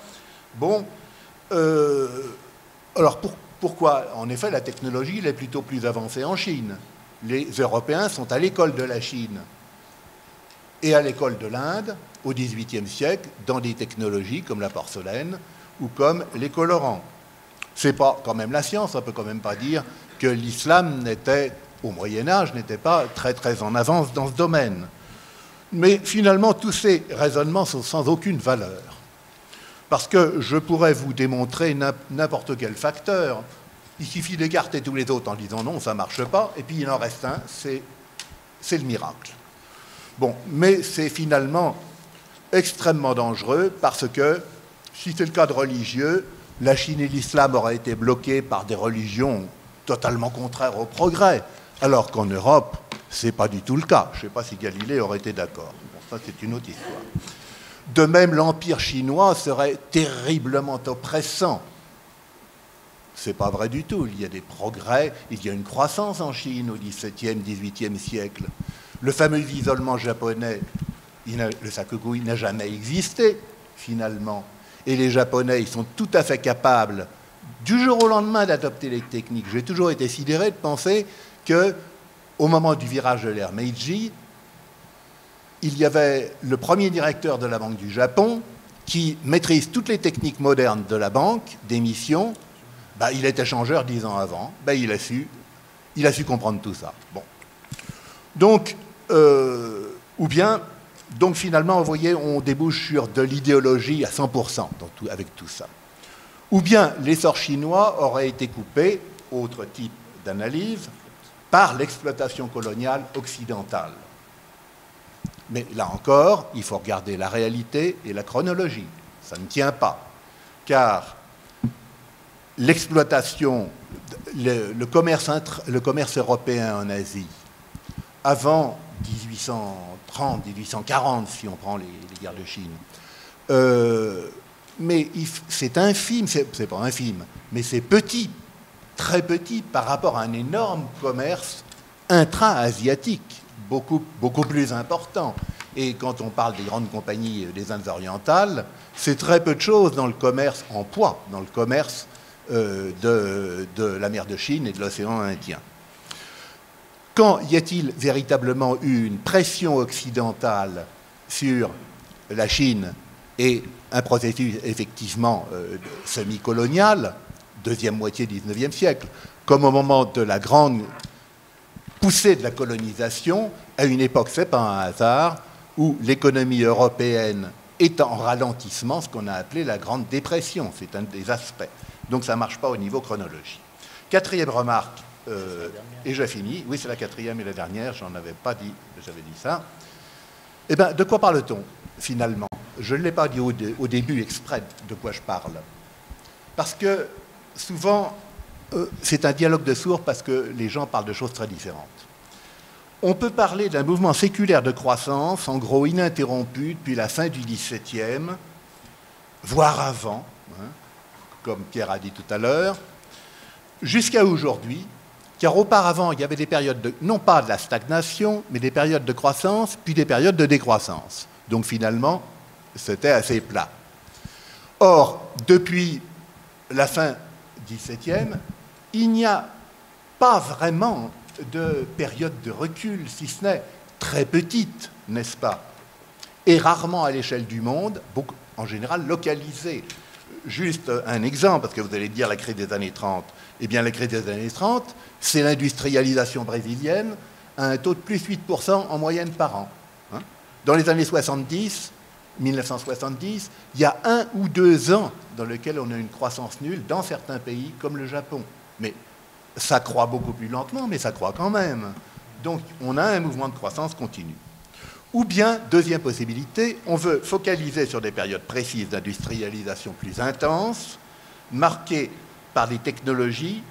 Bon, alors pourquoi? En effet, la technologie elle est plutôt plus avancée en Chine. Les Européens sont à l'école de la Chine et à l'école de l'Inde au XVIIIe siècle dans des technologies comme la porcelaine ou comme les colorants. C'est pas quand même la science, on peut quand même pas dire que l'islam au Moyen-Âge, n'était pas très très en avance dans ce domaine. Mais finalement, tous ces raisonnements sont sans aucune valeur. Parce que je pourrais vous démontrer n'importe quel facteur. Il suffit d'écarter tous les autres en disant non, ça ne marche pas, et puis il en reste un, c'est le miracle. Bon, mais c'est finalement extrêmement dangereux parce que, si c'est le cas de religieux, la Chine et l'islam auraient été bloqués par des religions totalement contraires au progrès, alors qu'en Europe, ce n'est pas du tout le cas. Je ne sais pas si Galilée aurait été d'accord. Bon, ça, c'est une autre histoire. De même, l'Empire chinois serait terriblement oppressant. Ce n'est pas vrai du tout. Il y a des progrès, il y a une croissance en Chine au XVIIe, XVIIIe siècle. Le fameux isolement japonais, le sakoku, il n'a jamais existé, finalement. Et les Japonais, ils sont tout à fait capables, du jour au lendemain, d'adopter les techniques. J'ai toujours été sidéré de penser qu'au moment du virage de l'ère Meiji, il y avait le premier directeur de la Banque du Japon qui maîtrise toutes les techniques modernes de la banque, d'émission. Il était changeur 10 ans avant. Il a su comprendre tout ça. Bon. Donc, donc finalement, vous voyez, on débouche sur de l'idéologie à 100% avec tout ça. Ou bien l'essor chinois aurait été coupé, autre type d'analyse, par l'exploitation coloniale occidentale. Mais là encore, il faut regarder la réalité et la chronologie. Ça ne tient pas. Car l'exploitation, le commerce européen en Asie, avant 1830, 1840, si on prend les guerres de Chine, mais c'est infime, c'est pas infime, mais c'est petit, très petit par rapport à un énorme commerce intra-asiatique, beaucoup plus important. Et quand on parle des grandes compagnies des Indes orientales, c'est très peu de choses dans le commerce en poids, dans le commerce de la mer de Chine et de l'océan Indien. Quand y a-t-il véritablement eu une pression occidentale sur la Chine et un processus effectivement semi-colonial, deuxième moitié du XIXe siècle, comme au moment de la grande poussée de la colonisation, à une époque, ce n'est pas un hasard, où l'économie européenne est en ralentissement, ce qu'on a appelé la Grande Dépression. C'est un des aspects. Donc ça ne marche pas au niveau chronologique. Quatrième remarque, et j'ai fini. Oui, c'est la quatrième et la dernière, j'en avais pas dit, j'avais dit ça. Eh bien, de quoi parle-t-on, finalement? Je ne l'ai pas dit au début exprès de quoi je parle. Parce que souvent, c'est un dialogue de sourds parce que les gens parlent de choses très différentes. On peut parler d'un mouvement séculaire de croissance, en gros ininterrompu depuis la fin du XVIIe, voire avant, comme Pierre a dit tout à l'heure, jusqu'à aujourd'hui, car auparavant, il y avait des périodes, non pas de la stagnation, mais des périodes de croissance, puis des périodes de décroissance. Donc finalement, c'était assez plat. Or, depuis la fin du XVIIe, il n'y a pas vraiment de période de recul, si ce n'est très petite, n'est-ce pas? Et rarement à l'échelle du monde, en général localisée. Juste un exemple, parce que vous allez dire la crise des années 30. Eh bien, la crise des années 30, c'est l'industrialisation brésilienne à un taux de plus 8% en moyenne par an. Dans les années 70, 1970, il y a 1 ou 2 ans dans lesquels on a une croissance nulle dans certains pays comme le Japon. Mais ça croît beaucoup plus lentement, mais ça croît quand même. Donc, on a un mouvement de croissance continu. Ou bien, deuxième possibilité, on veut focaliser sur des périodes précises d'industrialisation plus intenses, marquées par des technologies,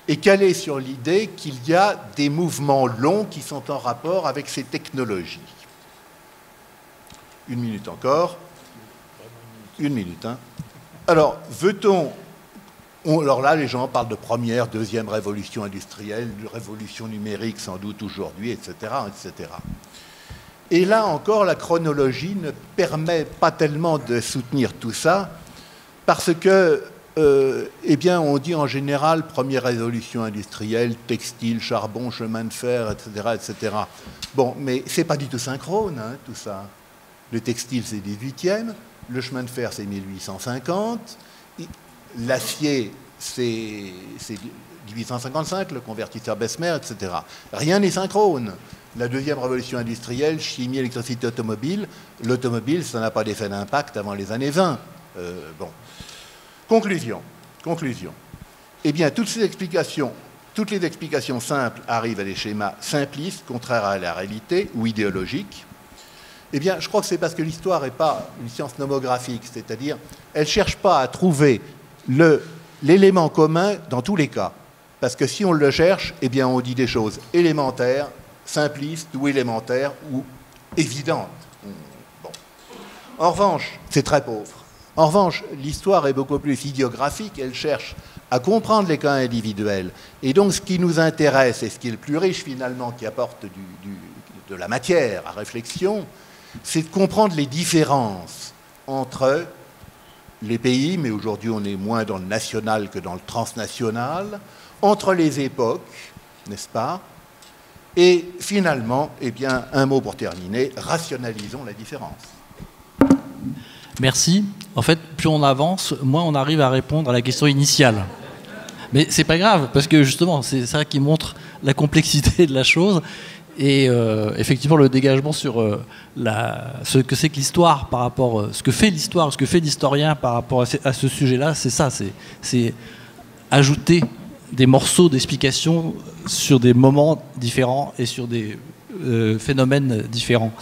et caler sur l'idée qu'il y a des mouvements longs qui sont en rapport avec ces technologies. 1 minute encore. 1 minute, hein. Alors, veut-on... Alors là, les gens parlent de première, deuxième révolution industrielle, de révolution numérique sans doute aujourd'hui, etc., etc. Et là encore, la chronologie ne permet pas tellement de soutenir tout ça, parce que, eh bien, on dit en général première révolution industrielle, textile, charbon, chemin de fer, etc., etc. Bon, mais c'est pas du tout synchrone, hein, tout ça. Le textile, c'est 18e, le chemin de fer, c'est 1850. L'acier, c'est 1855, le convertisseur Bessemer, etc. Rien n'est synchrone. La deuxième révolution industrielle, chimie, électricité, automobile, l'automobile, ça n'a pas d'effet d'impact avant les années 20. Bon. Conclusion. Eh bien, toutes les explications simples arrivent à des schémas simplistes, contraires à la réalité ou idéologiques. Eh bien, je crois que c'est parce que l'histoire n'est pas une science nomographique, c'est-à-dire, elle ne cherche pas à trouver l'élément commun dans tous les cas. Parce que si on le cherche, eh bien, on dit des choses élémentaires, simplistes ou élémentaires ou évidentes. Bon. En revanche, c'est très pauvre. En revanche, l'histoire est beaucoup plus idiographique, elle cherche à comprendre les cas individuels. Et donc, ce qui nous intéresse, et ce qui est le plus riche finalement, qui apporte de la matière à réflexion, c'est de comprendre les différences entre les pays, mais aujourd'hui on est moins dans le national que dans le transnational, entre les époques, n'est-ce pas? Et finalement, eh bien, un mot pour terminer, rationalisons la différence. Merci. En fait, plus on avance, moins on arrive à répondre à la question initiale. Mais c'est pas grave, parce que justement, c'est ça qui montre la complexité de la chose. Et effectivement, le dégagement sur ce que c'est que l'histoire par rapport, ce que fait l'histoire, ce que fait l'historien par rapport à ce sujet-là, c'est ça, c'est ajouter des morceaux d'explication sur des moments différents et sur des phénomènes différents.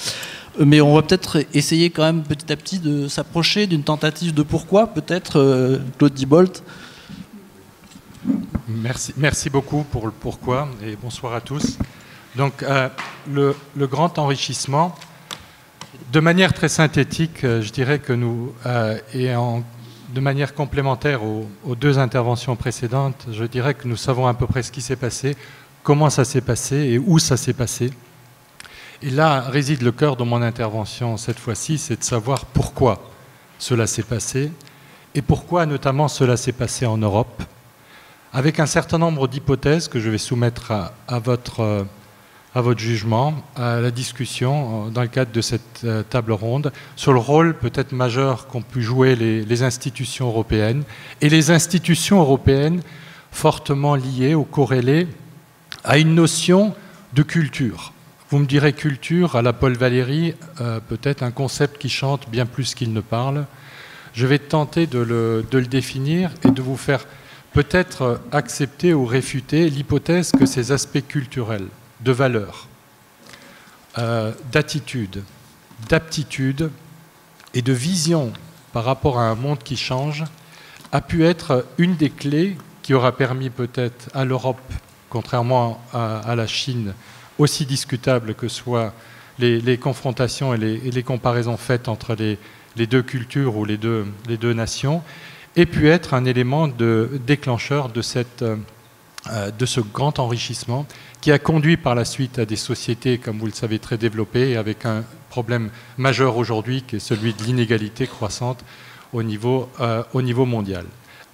Mais on va peut-être essayer quand même petit à petit de s'approcher d'une tentative de pourquoi, peut-être, Claude Diebolt. Merci beaucoup pour le pourquoi et bonsoir à tous. Donc, le grand enrichissement, de manière très synthétique, je dirais que nous, de manière complémentaire aux deux interventions précédentes, je dirais que nous savons à peu près ce qui s'est passé, comment ça s'est passé et où ça s'est passé. Et là réside le cœur de mon intervention cette fois-ci, c'est de savoir pourquoi cela s'est passé et pourquoi notamment cela s'est passé en Europe, avec un certain nombre d'hypothèses que je vais soumettre à votre jugement, à la discussion dans le cadre de cette table ronde, sur le rôle peut-être majeur qu'ont pu jouer les institutions européennes, et les institutions européennes fortement liées ou corrélées à une notion de culture. Vous me direz culture, à la Paul Valéry, peut-être un concept qui chante bien plus qu'il ne parle. Je vais tenter de le définir et de vous faire peut-être accepter ou réfuter l'hypothèse que ces aspects culturels, de valeur, d'attitude, d'aptitude et de vision par rapport à un monde qui change a pu être une des clés qui aura permis peut-être à l'Europe, contrairement à la Chine, aussi discutable que soient les confrontations et les comparaisons faites entre les deux cultures ou les deux nations, ait pu être un élément déclencheur de ce grand enrichissement qui a conduit par la suite à des sociétés, comme vous le savez, très développées, avec un problème majeur aujourd'hui qui est celui de l'inégalité croissante au niveau mondial.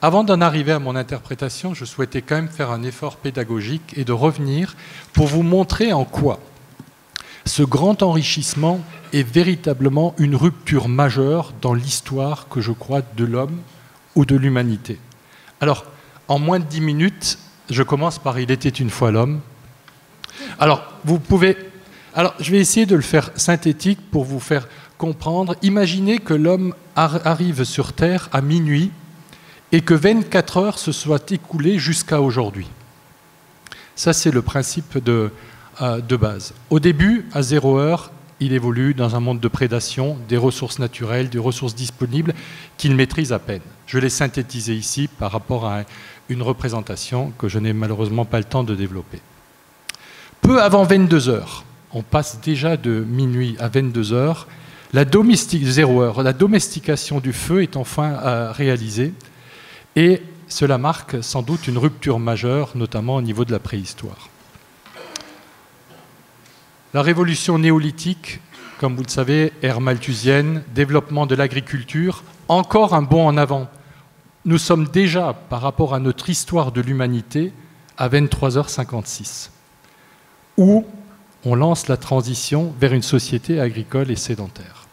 Avant d'en arriver à mon interprétation, je souhaitais quand même faire un effort pédagogique et de revenir pour vous montrer en quoi ce grand enrichissement est véritablement une rupture majeure dans l'histoire, que je crois, de l'homme ou de l'humanité. Alors, en moins de 10 minutes, je commence par « Il était une fois l'homme ». Alors, je vais essayer de le faire synthétique pour vous faire comprendre. Imaginez que l'homme arrive sur Terre à minuit et que 24 heures se soient écoulées jusqu'à aujourd'hui. Ça, c'est le principe de base. Au début, à 0 heure, il évolue dans un monde de prédation, des ressources naturelles, des ressources disponibles qu'il maîtrise à peine. Je l'ai synthétisé ici par rapport à une représentation que je n'ai malheureusement pas le temps de développer. Peu avant 22 heures, on passe déjà de minuit à 22 heures, 0 heure, la domestication du feu est enfin réalisée et cela marque sans doute une rupture majeure, notamment au niveau de la préhistoire. La révolution néolithique, comme vous le savez, ère malthusienne, développement de l'agriculture, encore un bond en avant. Nous sommes déjà, par rapport à notre histoire de l'humanité, à 23h56, où on lance la transition vers une société agricole et sédentaire.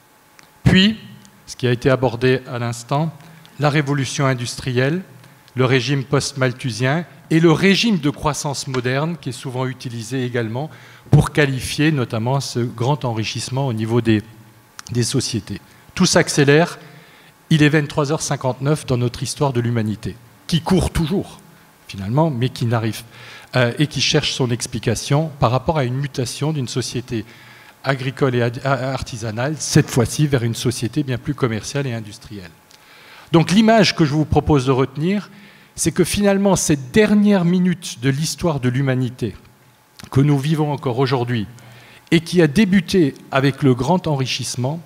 Puis, ce qui a été abordé à l'instant, la révolution industrielle, le régime post-malthusien et le régime de croissance moderne qui est souvent utilisé également pour qualifier notamment ce grand enrichissement au niveau des sociétés. Tout s'accélère Il est 23h59 dans notre histoire de l'humanité, qui court toujours, finalement, mais qui n'arrive et qui cherche son explication par rapport à une mutation d'une société agricole et artisanale, cette fois-ci vers une société bien plus commerciale et industrielle. Donc l'image que je vous propose de retenir, c'est que finalement, cette dernière minute de l'histoire de l'humanité que nous vivons encore aujourd'hui et qui a débuté avec le grand enrichissement,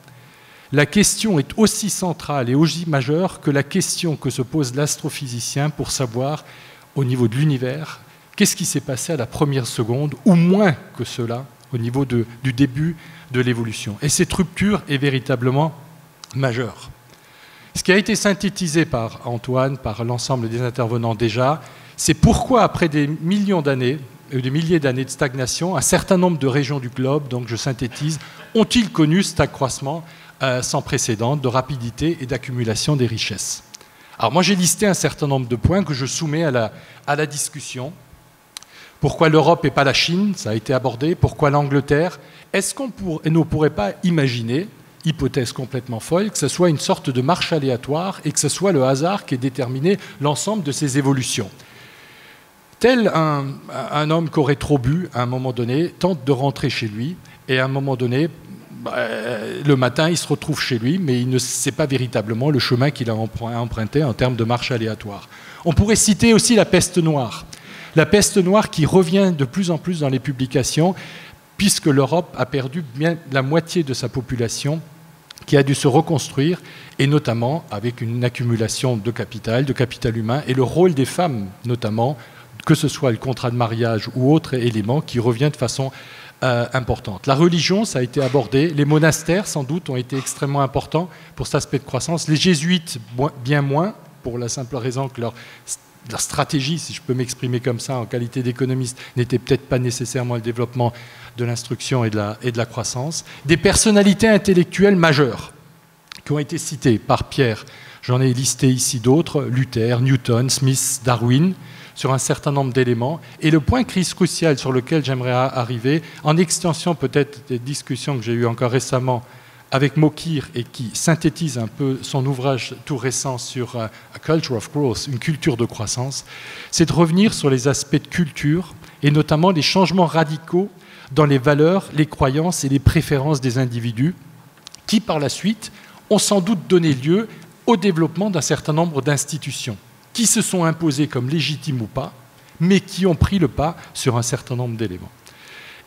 la question est aussi centrale et aussi majeure que la question que se pose l'astrophysicien pour savoir, au niveau de l'univers, qu'est-ce qui s'est passé à la première seconde, ou moins que cela, au niveau du début de l'évolution. Et cette rupture est véritablement majeure. Ce qui a été synthétisé par Antoine, par l'ensemble des intervenants déjà, c'est pourquoi, après des millions d'années, des milliers d'années de stagnation, un certain nombre de régions du globe, donc je synthétise, ont-ils connu cet accroissement sans précédent de rapidité et d'accumulation des richesses. Alors moi j'ai listé un certain nombre de points que je soumets à la discussion. Pourquoi l'Europe et pas la Chine? Ça a été abordé. Pourquoi l'Angleterre? Est-ce qu'on ne pourrait pas imaginer, hypothèse complètement folle, que ce soit une sorte de marche aléatoire et que ce soit le hasard qui ait déterminé l'ensemble de ces évolutions? Tel un homme qui aurait trop bu, à un moment donné, tente de rentrer chez lui et à un moment donné, le matin, il se retrouve chez lui, mais il ne sait pas véritablement le chemin qu'il a emprunté en termes de marche aléatoire. On pourrait citer aussi la peste noire. La peste noire qui revient de plus en plus dans les publications, puisque l'Europe a perdu bien la moitié de sa population, qui a dû se reconstruire, et notamment avec une accumulation de capital humain, et le rôle des femmes, notamment, que ce soit le contrat de mariage ou autre élément, qui revient de façon importante. La religion, ça a été abordé. Les monastères, sans doute, ont été extrêmement importants pour cet aspect de croissance. Les jésuites, bien moins, pour la simple raison que leur stratégie, si je peux m'exprimer comme ça en qualité d'économiste, n'était peut-être pas nécessairement le développement de l'instruction et de la croissance. Des personnalités intellectuelles majeures qui ont été citées par Pierre. J'en ai listé ici d'autres, Luther, Newton, Smith, Darwin, sur un certain nombre d'éléments. Et le point crucial sur lequel j'aimerais arriver, en extension peut-être des discussions que j'ai eues encore récemment avec Mokir et qui synthétise un peu son ouvrage tout récent sur A Culture of Growth, une culture de croissance, c'est de revenir sur les aspects de culture et notamment les changements radicaux dans les valeurs, les croyances et les préférences des individus qui, par la suite, ont sans doute donné lieu au développement d'un certain nombre d'institutions qui se sont imposées comme légitimes ou pas, mais qui ont pris le pas sur un certain nombre d'éléments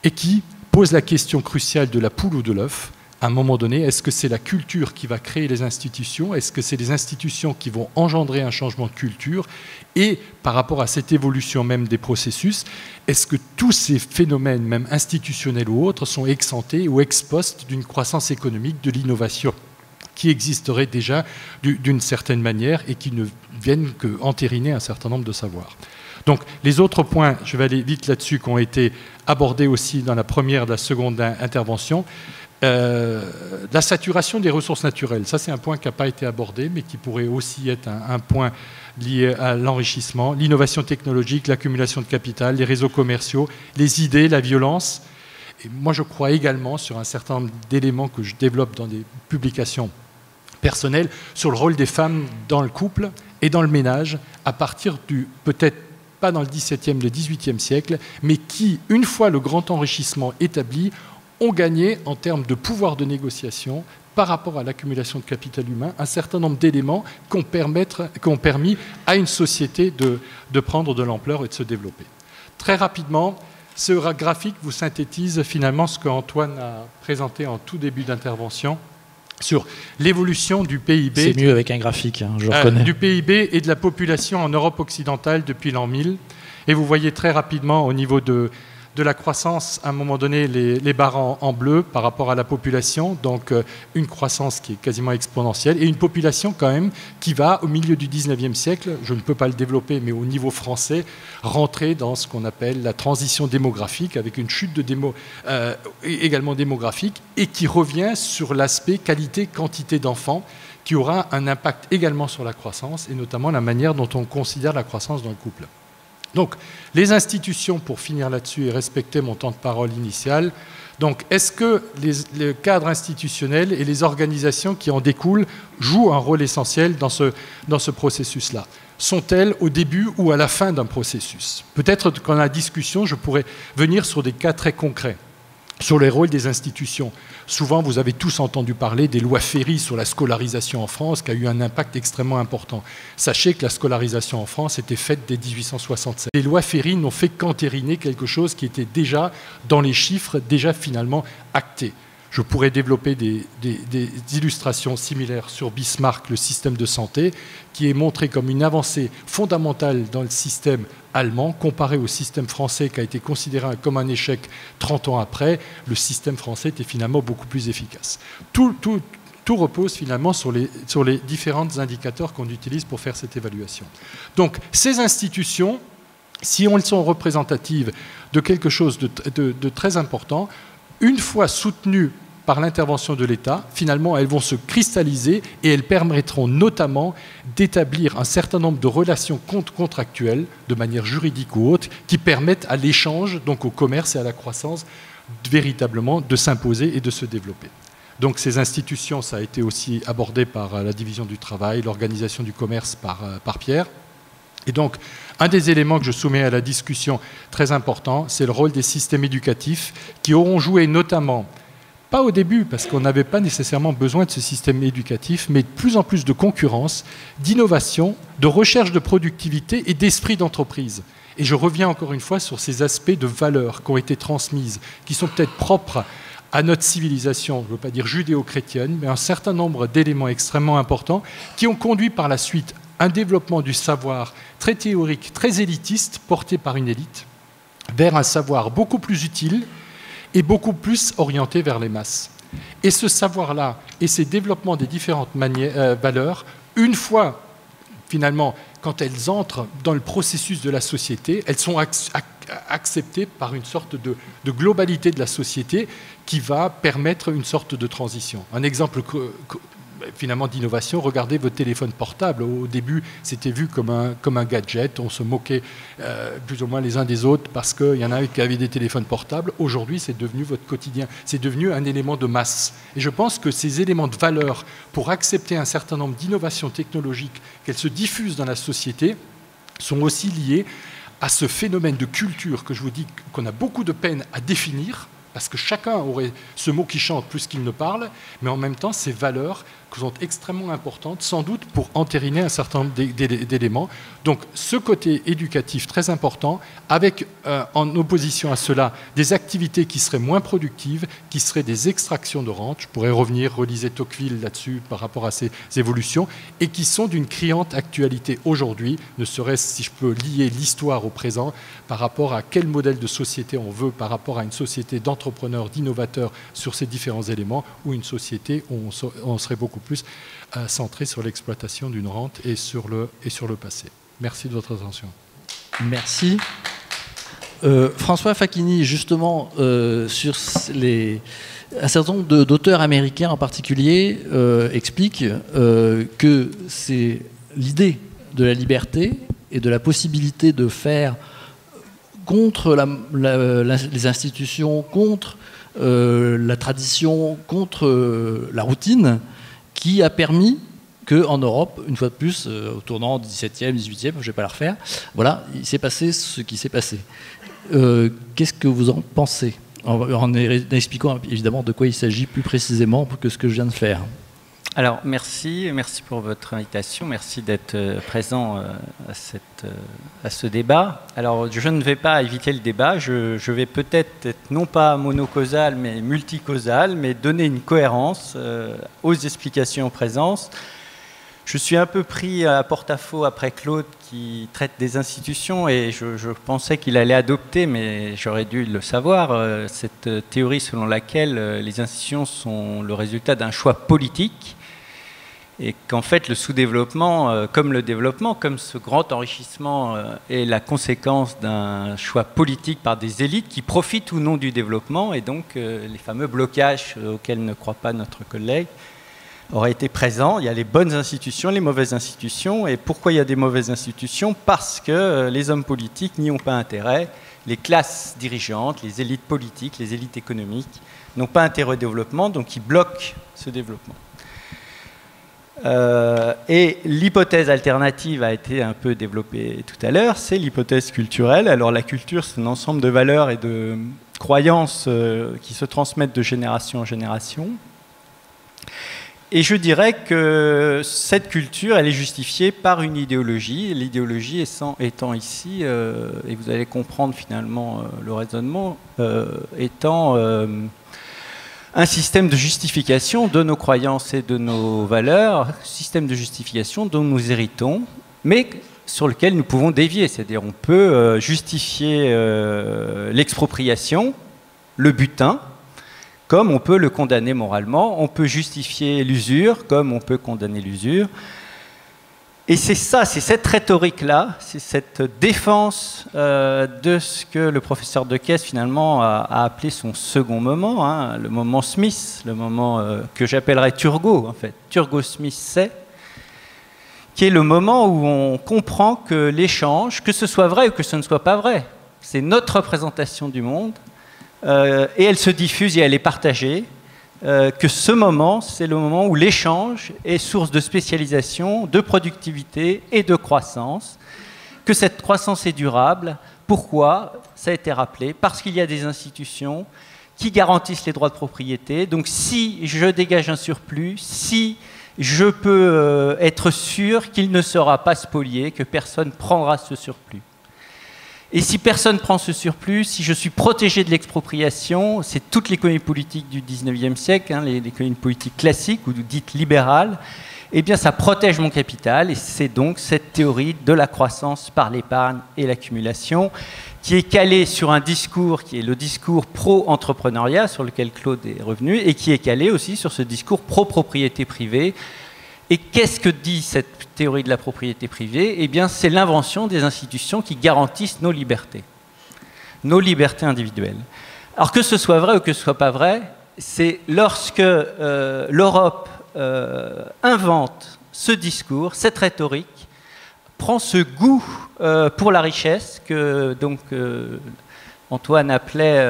et qui posent la question cruciale de la poule ou de l'œuf. À un moment donné, est-ce que c'est la culture qui va créer les institutions? Est-ce que c'est les institutions qui vont engendrer un changement de culture? Et par rapport à cette évolution même des processus, est-ce que tous ces phénomènes, même institutionnels ou autres, sont exemptés ou ex post d'une croissance économique, de l'innovation qui existerait déjà d'une certaine manière et qui ne viennent qu'entériner un certain nombre de savoirs? Donc les autres points, je vais aller vite là-dessus, qui ont été abordés aussi dans la première et la seconde intervention. La saturation des ressources naturelles, ça c'est un point qui n'a pas été abordé, mais qui pourrait aussi être un point lié à l'enrichissement, l'innovation technologique, l'accumulation de capital, les réseaux commerciaux, les idées, la violence. Et moi je crois également sur un certain nombre d'éléments que je développe dans des publications personnelles, sur le rôle des femmes dans le couple et dans le ménage, à partir du, peut-être pas dans le XVIIe, le XVIIIe siècle, mais qui, une fois le grand enrichissement établi, ont gagné en termes de pouvoir de négociation par rapport à l'accumulation de capital humain un certain nombre d'éléments qui ont permis à une société de prendre de l'ampleur et de se développer. Très rapidement, ce graphique vous synthétise finalement ce qu'Antoine a présenté en tout début d'intervention sur l'évolution du PIB. C'est mieux avec un graphique, hein, je reconnais. Du PIB et de la population en Europe occidentale depuis l'an 1000. Et vous voyez très rapidement au niveau de la croissance, à un moment donné, les barres en bleu par rapport à la population, donc une croissance qui est quasiment exponentielle, et une population quand même qui va, au milieu du 19e siècle, je ne peux pas le développer, mais au niveau français, rentrer dans ce qu'on appelle la transition démographique, avec une chute également démographique, et qui revient sur l'aspect qualité-quantité d'enfants, qui aura un impact également sur la croissance, et notamment la manière dont on considère la croissance dans le couple. Donc, les institutions, pour finir là-dessus et respecter mon temps de parole initial, Donc, est-ce que le cadre institutionnel et les organisations qui en découlent jouent un rôle essentiel dans ce processus-là? Sont-elles au début ou à la fin d'un processus? Peut-être qu'en la discussion, je pourrais venir sur des cas très concrets, sur les rôles des institutions. Souvent, vous avez tous entendu parler des lois Ferry sur la scolarisation en France, qui a eu un impact extrêmement important. Sachez que la scolarisation en France était faite dès 1867. Les lois Ferry n'ont fait qu'entériner quelque chose qui était déjà dans les chiffres, déjà finalement acté. Je pourrais développer des illustrations similaires sur Bismarck, le système de santé, qui est montré comme une avancée fondamentale dans le système allemand, comparé au système français qui a été considéré comme un échec 30 ans après. Le système français était finalement beaucoup plus efficace. Tout repose finalement sur les différents indicateurs qu'on utilise pour faire cette évaluation. Donc, ces institutions, si elles sont représentatives de quelque chose de très important, une fois soutenues par l'intervention de l'État, finalement, elles vont se cristalliser et elles permettront notamment d'établir un certain nombre de relations contractuelles, de manière juridique ou autre, qui permettent à l'échange, donc au commerce et à la croissance, véritablement de s'imposer et de se développer. Donc ces institutions, ça a été aussi abordé par la division du travail, l'organisation du commerce par Pierre. Et donc, un des éléments que je soumets à la discussion très important, c'est le rôle des systèmes éducatifs qui auront joué notamment, pas au début, parce qu'on n'avait pas nécessairement besoin de ce système éducatif, mais de plus en plus de concurrence, d'innovation, de recherche de productivité et d'esprit d'entreprise. Et je reviens encore une fois sur ces aspects de valeurs qui ont été transmises, qui sont peut-être propres à notre civilisation, je ne veux pas dire judéo-chrétienne, mais un certain nombre d'éléments extrêmement importants qui ont conduit par la suite un développement du savoir très théorique, très élitiste, porté par une élite, vers un savoir beaucoup plus utile et beaucoup plus orienté vers les masses. Et ce savoir-là et ces développements des différentes valeurs, une fois, finalement, quand elles entrent dans le processus de la société, elles sont acceptées par une sorte de globalité de la société qui va permettre une sorte de transition. Un exemple finalement d'innovation, regardez votre téléphone portable. Au début, c'était vu comme un gadget, on se moquait plus ou moins les uns des autres parce qu'il y en a qui avaient des téléphones portables. Aujourd'hui, c'est devenu votre quotidien, c'est devenu un élément de masse. Et je pense que ces éléments de valeur, pour accepter un certain nombre d'innovations technologiques, qu'elles se diffusent dans la société, sont aussi liés à ce phénomène de culture que je vous dis qu'on a beaucoup de peine à définir, parce que chacun aurait ce mot qui chante plus qu'il ne parle, mais en même temps, ces valeurs sont extrêmement importantes, sans doute pour entériner un certain nombre d'éléments. Donc, ce côté éducatif très important, avec en opposition à cela, des activités qui seraient moins productives, qui seraient des extractions de rente. Je pourrais revenir, relisez Tocqueville là-dessus par rapport à ces évolutions, et qui sont d'une criante actualité aujourd'hui, ne serait-ce, si je peux lier l'histoire au présent, par rapport à quel modèle de société on veut, par rapport à une société d'entrepreneurs, d'innovateurs sur ces différents éléments, ou une société où on serait beaucoup plus centré sur l'exploitation d'une rente et sur le passé. Merci de votre attention. Merci. François Facchini, justement, sur un certain nombre d'auteurs américains en particulier expliquent que c'est l'idée de la liberté et de la possibilité de faire contre les institutions, contre la tradition, contre la routine, qui a permis qu'en Europe, une fois de plus, au tournant du XVIIe, XVIIIe, je ne vais pas la refaire, voilà, il s'est passé ce qui s'est passé. Qu'est-ce que vous en pensez, en expliquant évidemment de quoi il s'agit plus précisément que ce que je viens de faire? Alors, merci pour votre invitation, merci d'être présent à ce débat. Alors, je ne vais pas éviter le débat, je vais peut-être être non pas monocausal, mais multicausal, mais donner une cohérence aux explications en présence. Je suis un peu pris à porte-à-faux après Claude qui traite des institutions et je pensais qu'il allait adopter, mais j'aurais dû le savoir, cette théorie selon laquelle les institutions sont le résultat d'un choix politique. Et qu'en fait, le sous-développement, comme le développement, comme ce grand enrichissement, est la conséquence d'un choix politique par des élites qui profitent ou non du développement. Et donc, les fameux blocages auxquels ne croit pas notre collègue auraient été présents. Il y a les bonnes institutions, les mauvaises institutions. Et pourquoi il y a des mauvaises institutions? Parce que les hommes politiques n'y ont pas intérêt. les classes dirigeantes, les élites politiques, les élites économiques n'ont pas intérêt au développement, donc ils bloquent ce développement. Et l'hypothèse alternative a été un peu développée tout à l'heure, c'est l'hypothèse culturelle. Alors la culture, c'est un ensemble de valeurs et de croyances qui se transmettent de génération en génération. Et je dirais que cette culture, elle est justifiée par une idéologie. L'idéologie étant ici, et vous allez comprendre finalement le raisonnement, étant un système de justification de nos croyances et de nos valeurs, système de justification dont nous héritons, mais sur lequel nous pouvons dévier. C'est-à-dire on peut justifier l'expropriation, le butin, comme on peut le condamner moralement. On peut justifier l'usure, comme on peut condamner l'usure. Et c'est ça, c'est cette rhétorique-là, c'est cette défense de ce que le professeur Decazes finalement a appelé son second moment, hein, le moment Smith, le moment que j'appellerais Turgot, en fait. Turgot-Smith, c'est, qui est le moment où on comprend que l'échange, que ce soit vrai ou que ce ne soit pas vrai, c'est notre représentation du monde, et elle se diffuse et elle est partagée. Que ce moment, c'est le moment où l'échange est source de spécialisation, de productivité et de croissance, que cette croissance est durable. Pourquoi? Ça a été rappelé, parce qu'il y a des institutions qui garantissent les droits de propriété. Donc si je dégage un surplus, si je peux être sûr qu'il ne sera pas spolié, que personne ne prendra ce surplus. Et si personne ne prend ce surplus, si je suis protégé de l'expropriation, c'est toute l'économie politique du 19e siècle, hein, l'économie politique classique ou dite libérale, eh bien ça protège mon capital, et c'est donc cette théorie de la croissance par l'épargne et l'accumulation qui est calée sur un discours qui est le discours pro-entrepreneuriat, sur lequel Claude est revenu, et qui est calé aussi sur ce discours pro-propriété privée. Et qu'est-ce que dit cette théorie de la propriété privée? Eh bien, c'est l'invention des institutions qui garantissent nos libertés individuelles. Alors que ce soit vrai ou que ce ne soit pas vrai, c'est lorsque l'Europe invente ce discours, cette rhétorique, prend ce goût pour la richesse que donc Antoine appelait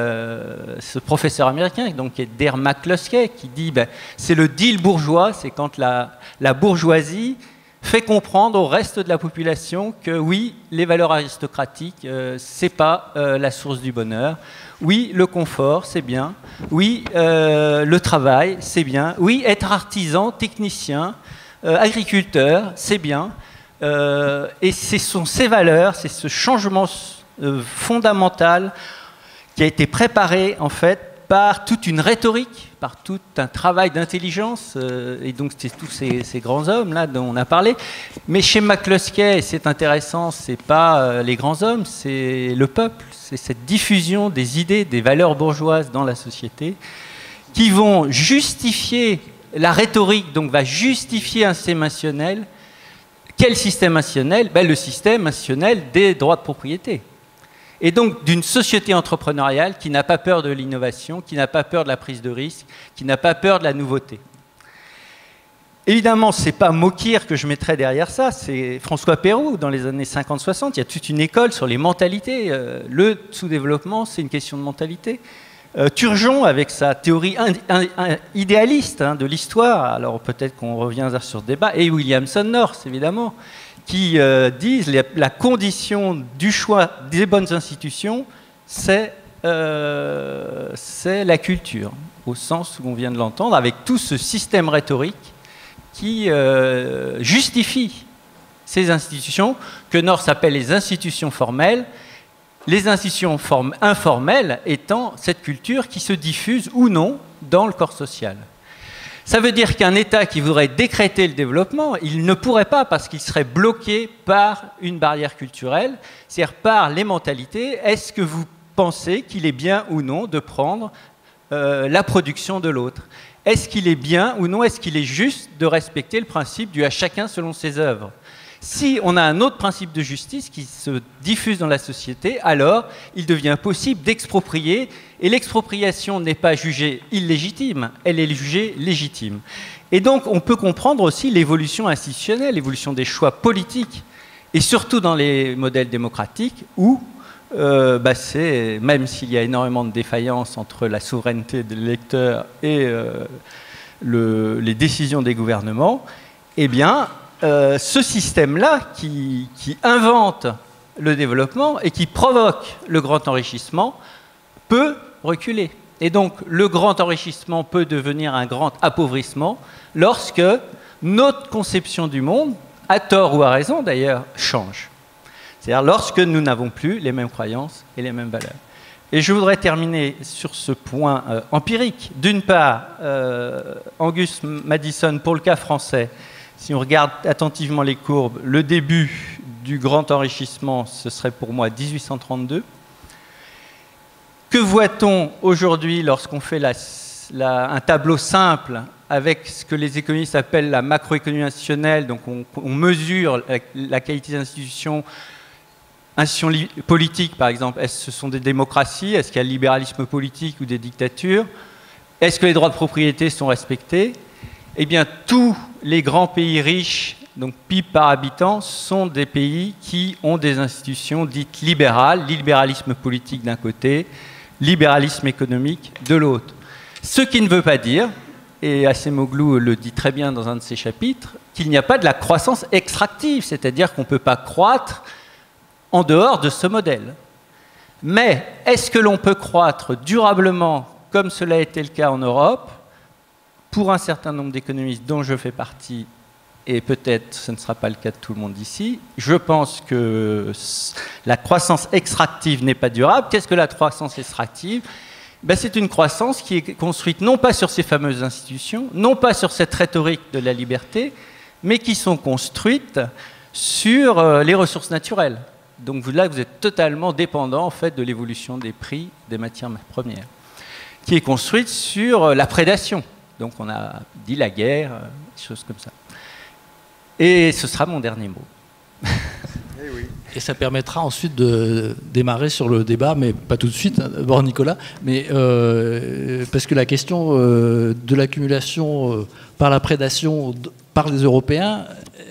ce professeur américain, donc, qui est Der McCluskey, qui dit c'est le deal bourgeois, c'est quand la bourgeoisie fait comprendre au reste de la population que oui, les valeurs aristocratiques, c'est pas la source du bonheur. Oui, le confort, c'est bien. Oui, le travail, c'est bien. Oui, être artisan, technicien, agriculteur, c'est bien. Et ce sont ces valeurs, c'est ce changement fondamental qui a été préparé en fait par toute une rhétorique, par tout un travail d'intelligence, et donc c'est tous ces grands hommes là dont on a parlé. Mais chez McCluskey, c'est intéressant, c'est pas les grands hommes, c'est le peuple, c'est cette diffusion des idées, des valeurs bourgeoises dans la société, qui vont justifier la rhétorique, donc va justifier un système institutionnel. Quel système institutionnel? Le système institutionnel des droits de propriété. Et donc d'une société entrepreneuriale qui n'a pas peur de l'innovation, qui n'a pas peur de la prise de risque, qui n'a pas peur de la nouveauté. Évidemment, ce n'est pas Mokir que je mettrais derrière ça, c'est François Peyroux dans les années 50-60. Il y a toute une école sur les mentalités. Le sous-développement, c'est une question de mentalité. Turgeon, avec sa théorie idéaliste de l'histoire, alors peut-être qu'on reviendra sur ce débat, et Williamson North, évidemment, qui disent la condition du choix des bonnes institutions, c'est la culture, au sens où on vient de l'entendre, avec tout ce système rhétorique qui justifie ces institutions, que North appelle les institutions formelles, les institutions informelles étant cette culture qui se diffuse ou non dans le corps social. Ça veut dire qu'un État qui voudrait décréter le développement, il ne pourrait pas parce qu'il serait bloqué par une barrière culturelle, c'est-à-dire par les mentalités. Est-ce que vous pensez qu'il est bien ou non de prendre la production de l'autre? Est-ce qu'il est bien ou non, est-ce qu'il est juste de respecter le principe du à chacun selon ses œuvres? Si on a un autre principe de justice qui se diffuse dans la société, alors il devient possible d'exproprier, et l'expropriation n'est pas jugée illégitime, elle est jugée légitime. Et donc on peut comprendre aussi l'évolution institutionnelle, l'évolution des choix politiques, et surtout dans les modèles démocratiques, où même s'il y a énormément de défaillances entre la souveraineté des l'électeur et les décisions des gouvernements, eh bien, ce système-là qui invente le développement et qui provoque le grand enrichissement peut reculer. Et donc, le grand enrichissement peut devenir un grand appauvrissement lorsque notre conception du monde, à tort ou à raison d'ailleurs, change. C'est-à-dire lorsque nous n'avons plus les mêmes croyances et les mêmes valeurs. Et je voudrais terminer sur ce point empirique. D'une part, Angus Maddison, pour le cas français, si on regarde attentivement les courbes, le début du grand enrichissement, ce serait pour moi 1832. Que voit-on aujourd'hui lorsqu'on fait un tableau simple avec ce que les économistes appellent la macroéconomie institutionnelle, donc on mesure la qualité des institutions politiques, par exemple, est-ce que ce sont des démocraties, est-ce qu'il y a le libéralisme politique ou des dictatures, est-ce que les droits de propriété sont respectés? Eh bien, tous les grands pays riches, donc PIB par habitant, sont des pays qui ont des institutions dites libérales, libéralisme politique d'un côté, libéralisme économique de l'autre. Ce qui ne veut pas dire, et Acemoglu le dit très bien dans un de ses chapitres, qu'il n'y a pas de la croissance extractive, c'est-à-dire qu'on ne peut pas croître en dehors de ce modèle. Mais est-ce que l'on peut croître durablement, comme cela a été le cas en Europe, pour un certain nombre d'économistes dont je fais partie, et peut-être ce ne sera pas le cas de tout le monde ici, je pense que la croissance extractive n'est pas durable. Qu'est-ce que la croissance extractive? C'est une croissance qui est construite non pas sur ces fameuses institutions, non pas sur cette rhétorique de la liberté, mais qui sont construites sur les ressources naturelles. Donc là, vous êtes totalement dépendant en fait, de l'évolution des prix des matières premières, qui est construite sur la prédation. Donc on a dit la guerre, des choses comme ça. Et ce sera mon dernier mot. Et ça permettra ensuite de démarrer sur le débat, mais pas tout de suite, d'abord Nicolas, mais parce que la question de l'accumulation par la prédation par les Européens,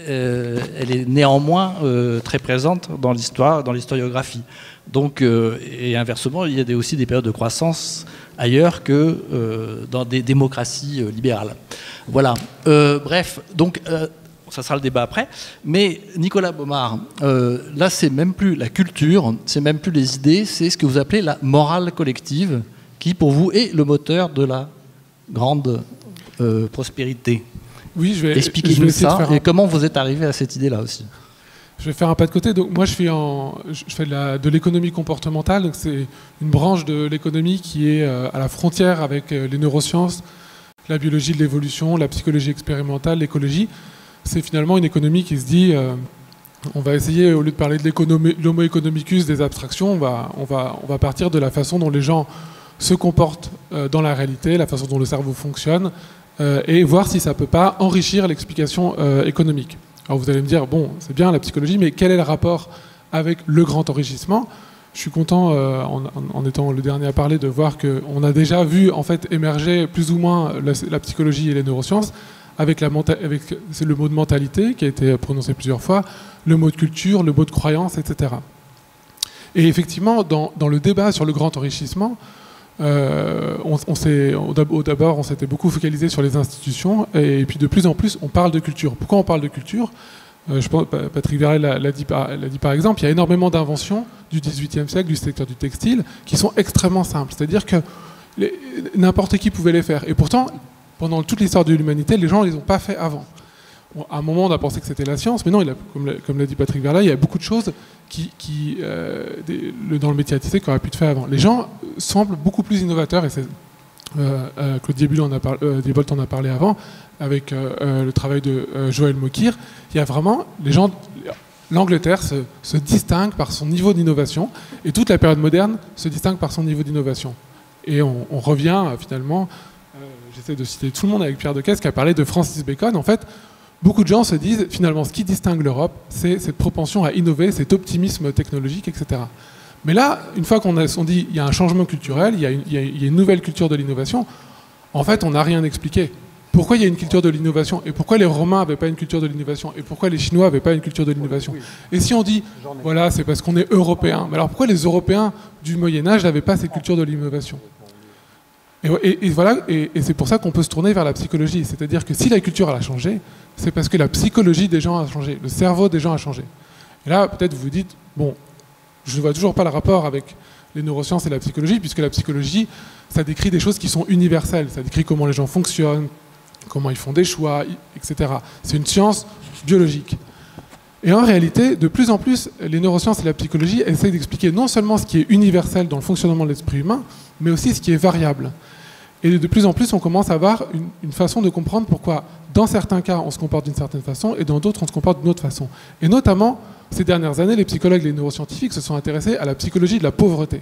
elle est néanmoins très présente dans l'histoire, dans l'historiographie. Donc, et inversement, il y a aussi des périodes de croissance ailleurs que dans des démocraties libérales. Voilà. Bref, donc ça sera le débat après. Mais Nicolas Baumard, là, c'est même plus la culture, c'est même plus les idées, c'est ce que vous appelez la morale collective, qui pour vous est le moteur de la grande prospérité. Oui, expliquez-nous ça et comment vous êtes arrivé à cette idée-là aussi. Je vais faire un pas de côté. Donc moi, je fais de l'économie comportementale. Donc c'est une branche de l'économie qui est à la frontière avec les neurosciences, la biologie de l'évolution, la psychologie expérimentale, l'écologie. C'est finalement une économie qui se dit, on va essayer, au lieu de parler de l'homo economicus, des abstractions, on va partir de la façon dont les gens se comportent dans la réalité, la façon dont le cerveau fonctionne, et voir si ça ne peut pas enrichir l'explication économique. Alors vous allez me dire, bon, c'est bien la psychologie, mais quel est le rapport avec le grand enrichissement? Je suis content, en étant le dernier à parler, de voir qu'on a déjà vu en fait émerger plus ou moins la psychologie et les neurosciences, avec c'est le mot de mentalité qui a été prononcé plusieurs fois, le mot de culture, le mot de croyance, etc. Et effectivement, dans le débat sur le grand enrichissement, d'abord, on s'était beaucoup focalisé sur les institutions, et puis de plus en plus, on parle de culture. Pourquoi on parle de culture? Je pense, Patrick Verlet l'a dit par exemple, il y a énormément d'inventions du XVIIIe siècle, du secteur du textile, qui sont extrêmement simples. C'est-à-dire que n'importe qui pouvait les faire. Et pourtant, pendant toute l'histoire de l'humanité, les gens ne les ont pas fait avant. Bon, à un moment, on a pensé que c'était la science, mais non, comme l'a dit Patrick Verlet, il y a beaucoup de choses dans le métier artistique qui auraient pu être fait avant. Les gens semblent beaucoup plus innovateurs, et Claude Diebold en a parlé avant, avec le travail de Joël Mokyr. Il y a vraiment, l'Angleterre se distingue par son niveau d'innovation, et toute la période moderne se distingue par son niveau d'innovation. Et on revient finalement, j'essaie de citer tout le monde avec Pierre Decaisse qui a parlé de Francis Bacon. En fait, beaucoup de gens se disent, finalement, ce qui distingue l'Europe, c'est cette propension à innover, cet optimisme technologique, etc. Mais là, une fois qu'on dit il y a un changement culturel, il y a une nouvelle culture de l'innovation, en fait, on n'a rien expliqué. pourquoi il y a une culture de l'innovation, et pourquoi les Romains n'avaient pas une culture de l'innovation, et pourquoi les Chinois n'avaient pas une culture de l'innovation. Et si on dit, voilà, c'est parce qu'on est Européens, mais alors pourquoi les Européens du Moyen-Âge n'avaient pas cette culture de l'innovation? Et voilà, et c'est pour ça qu'on peut se tourner vers la psychologie. C'est-à-dire que si la culture elle a changé, c'est parce que la psychologie des gens a changé, le cerveau des gens a changé. Et là, peut-être vous vous dites, bon, je ne vois toujours pas le rapport avec les neurosciences et la psychologie, puisque la psychologie, ça décrit des choses qui sont universelles. Ça décrit comment les gens fonctionnent, comment ils font des choix, etc. C'est une science biologique. Et en réalité, de plus en plus, les neurosciences et la psychologie essayent d'expliquer non seulement ce qui est universel dans le fonctionnement de l'esprit humain, mais aussi ce qui est variable. Et de plus en plus, on commence à avoir une façon de comprendre pourquoi, dans certains cas, on se comporte d'une certaine façon, et dans d'autres, on se comporte d'une autre façon. Et notamment, ces dernières années, les psychologues et les neuroscientifiques se sont intéressés à la psychologie de la pauvreté.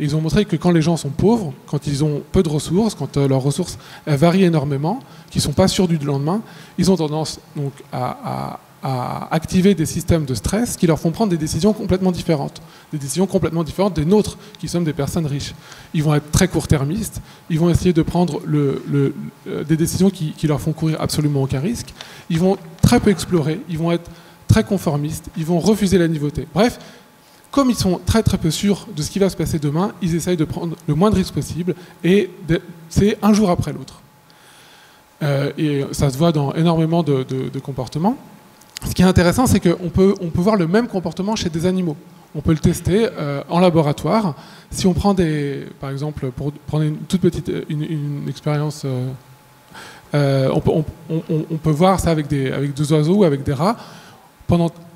Et ils ont montré que quand les gens sont pauvres, quand ils ont peu de ressources, quand leurs ressources varient énormément, qu'ils ne sont pas sûrs du lendemain, ils ont tendance donc, à activer des systèmes de stress qui leur font prendre des décisions complètement différentes. Des décisions complètement différentes des nôtres, qui sommes des personnes riches. Ils vont être très court-termistes, ils vont essayer de prendre des décisions qui leur font courir absolument aucun risque, ils vont très peu explorer, ils vont être très conformistes, ils vont refuser la nouveauté. Bref, comme ils sont très très peu sûrs de ce qui va se passer demain, ils essayent de prendre le moins de risques possible, et c'est un jour après l'autre. Et ça se voit dans énormément de comportements. Ce qui est intéressant, c'est qu'on peut voir le même comportement chez des animaux. On peut le tester en laboratoire. Si on prend par exemple, pour prendre une toute petite une expérience, on peut voir ça avec des oiseaux ou avec des rats.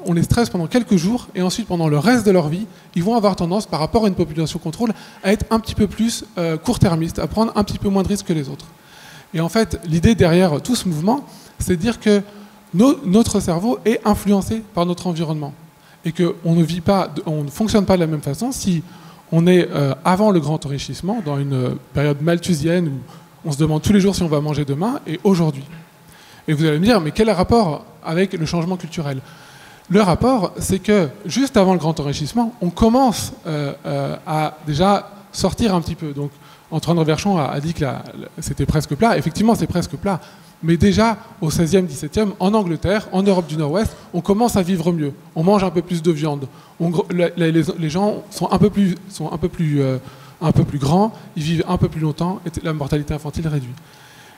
On les stresse pendant quelques jours, et ensuite, pendant le reste de leur vie, ils vont avoir tendance, par rapport à une population contrôle, à être un petit peu plus court-termistes, à prendre un petit peu moins de risques que les autres. Et en fait, l'idée derrière tout ce mouvement, c'est de dire que notre cerveau est influencé par notre environnement, et qu'on ne fonctionne pas de la même façon si on est avant le grand enrichissement, dans une période malthusienne où on se demande tous les jours si on va manger demain, et aujourd'hui. Et vous allez me dire, mais quel est le rapport avec le changement culturel? Le rapport, c'est que juste avant le grand enrichissement, on commence à déjà sortir un petit peu. Donc, Antoine Reverchon a dit que c'était presque plat. Effectivement, c'est presque plat. Mais déjà, au XVIe, XVIIe, en Angleterre, en Europe du Nord-Ouest, on commence à vivre mieux. On mange un peu plus de viande. Les gens sont un peu plus grands, ils vivent un peu plus longtemps, et la mortalité infantile réduite.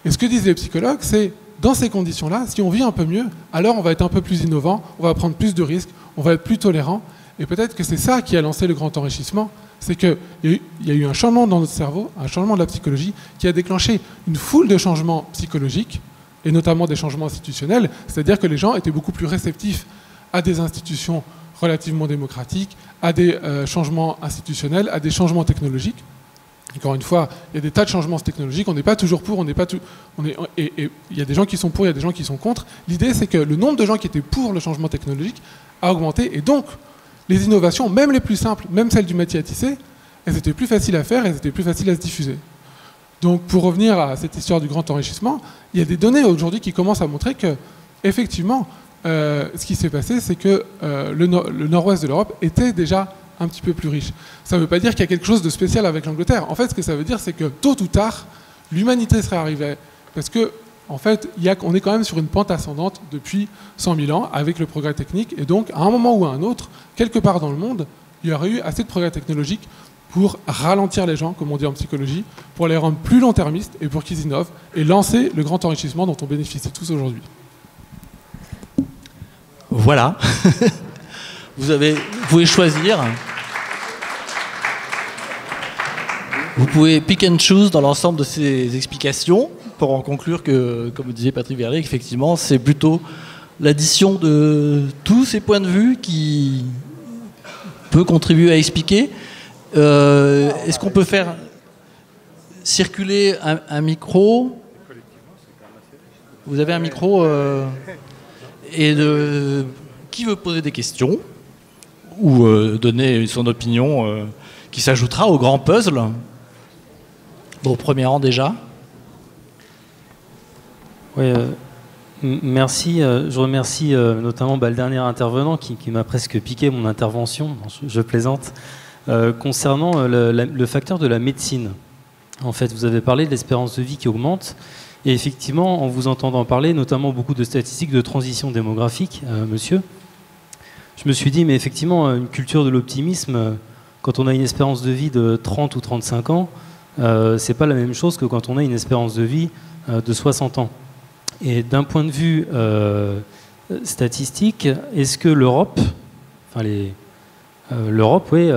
Et ce que disent les psychologues, c'est, dans ces conditions-là, si on vit un peu mieux, alors on va être un peu plus innovant, on va prendre plus de risques, on va être plus tolérant. Et peut-être que c'est ça qui a lancé le grand enrichissement, c'est qu'il y a eu un changement dans notre cerveau, un changement de la psychologie, qui a déclenché une foule de changements psychologiques, et notamment des changements institutionnels, c'est-à-dire que les gens étaient beaucoup plus réceptifs à des institutions relativement démocratiques, à des changements institutionnels, à des changements technologiques. Encore une fois, il y a des tas de changements technologiques, on n'est pas toujours pour, et il y a des gens qui sont pour, il y a des gens qui sont contre. L'idée, c'est que le nombre de gens qui étaient pour le changement technologique a augmenté, et donc les innovations, même les plus simples, même celles du métier à tisser, elles étaient plus faciles à faire, elles étaient plus faciles à se diffuser. Donc, pour revenir à cette histoire du grand enrichissement, il y a des données aujourd'hui qui commencent à montrer que, effectivement, ce qui s'est passé, c'est que le nord-ouest de l'Europe était déjà un petit peu plus riche. Ça ne veut pas dire qu'il y a quelque chose de spécial avec l'Angleterre. En fait, ce que ça veut dire, c'est que tôt ou tard, l'humanité serait arrivée. Parce que, en fait, on est quand même sur une pente ascendante depuis 100 000 ans avec le progrès technique. Et donc, à un moment ou à un autre, quelque part dans le monde, il y aurait eu assez de progrès technologique pour ralentir les gens, comme on dit en psychologie, pour les rendre plus long-termistes et pour qu'ils innovent et lancer le grand enrichissement dont on bénéficie tous aujourd'hui. Voilà. Vous pouvez choisir. Vous pouvez pick and choose dans l'ensemble de ces explications pour en conclure que, comme disait Patrick Verlet, effectivement, c'est plutôt l'addition de tous ces points de vue qui peut contribuer à expliquer. Est-ce qu'on peut faire circuler un micro? Vous avez un micro qui veut poser des questions ou donner son opinion qui s'ajoutera au grand puzzle? Au premier rang déjà. Oui, merci. Je remercie notamment le dernier intervenant qui m'a presque piqué mon intervention. Je plaisante. Concernant le facteur de la médecine. En fait, vous avez parlé de l'espérance de vie qui augmente. Et effectivement, en vous entendant parler, notamment beaucoup de statistiques de transition démographique, monsieur, je me suis dit, mais effectivement, une culture de l'optimisme, quand on a une espérance de vie de 30 ou 35 ans, c'est pas la même chose que quand on a une espérance de vie de 60 ans. Et d'un point de vue statistique, est-ce que l'Europe, enfin l'Europe, oui,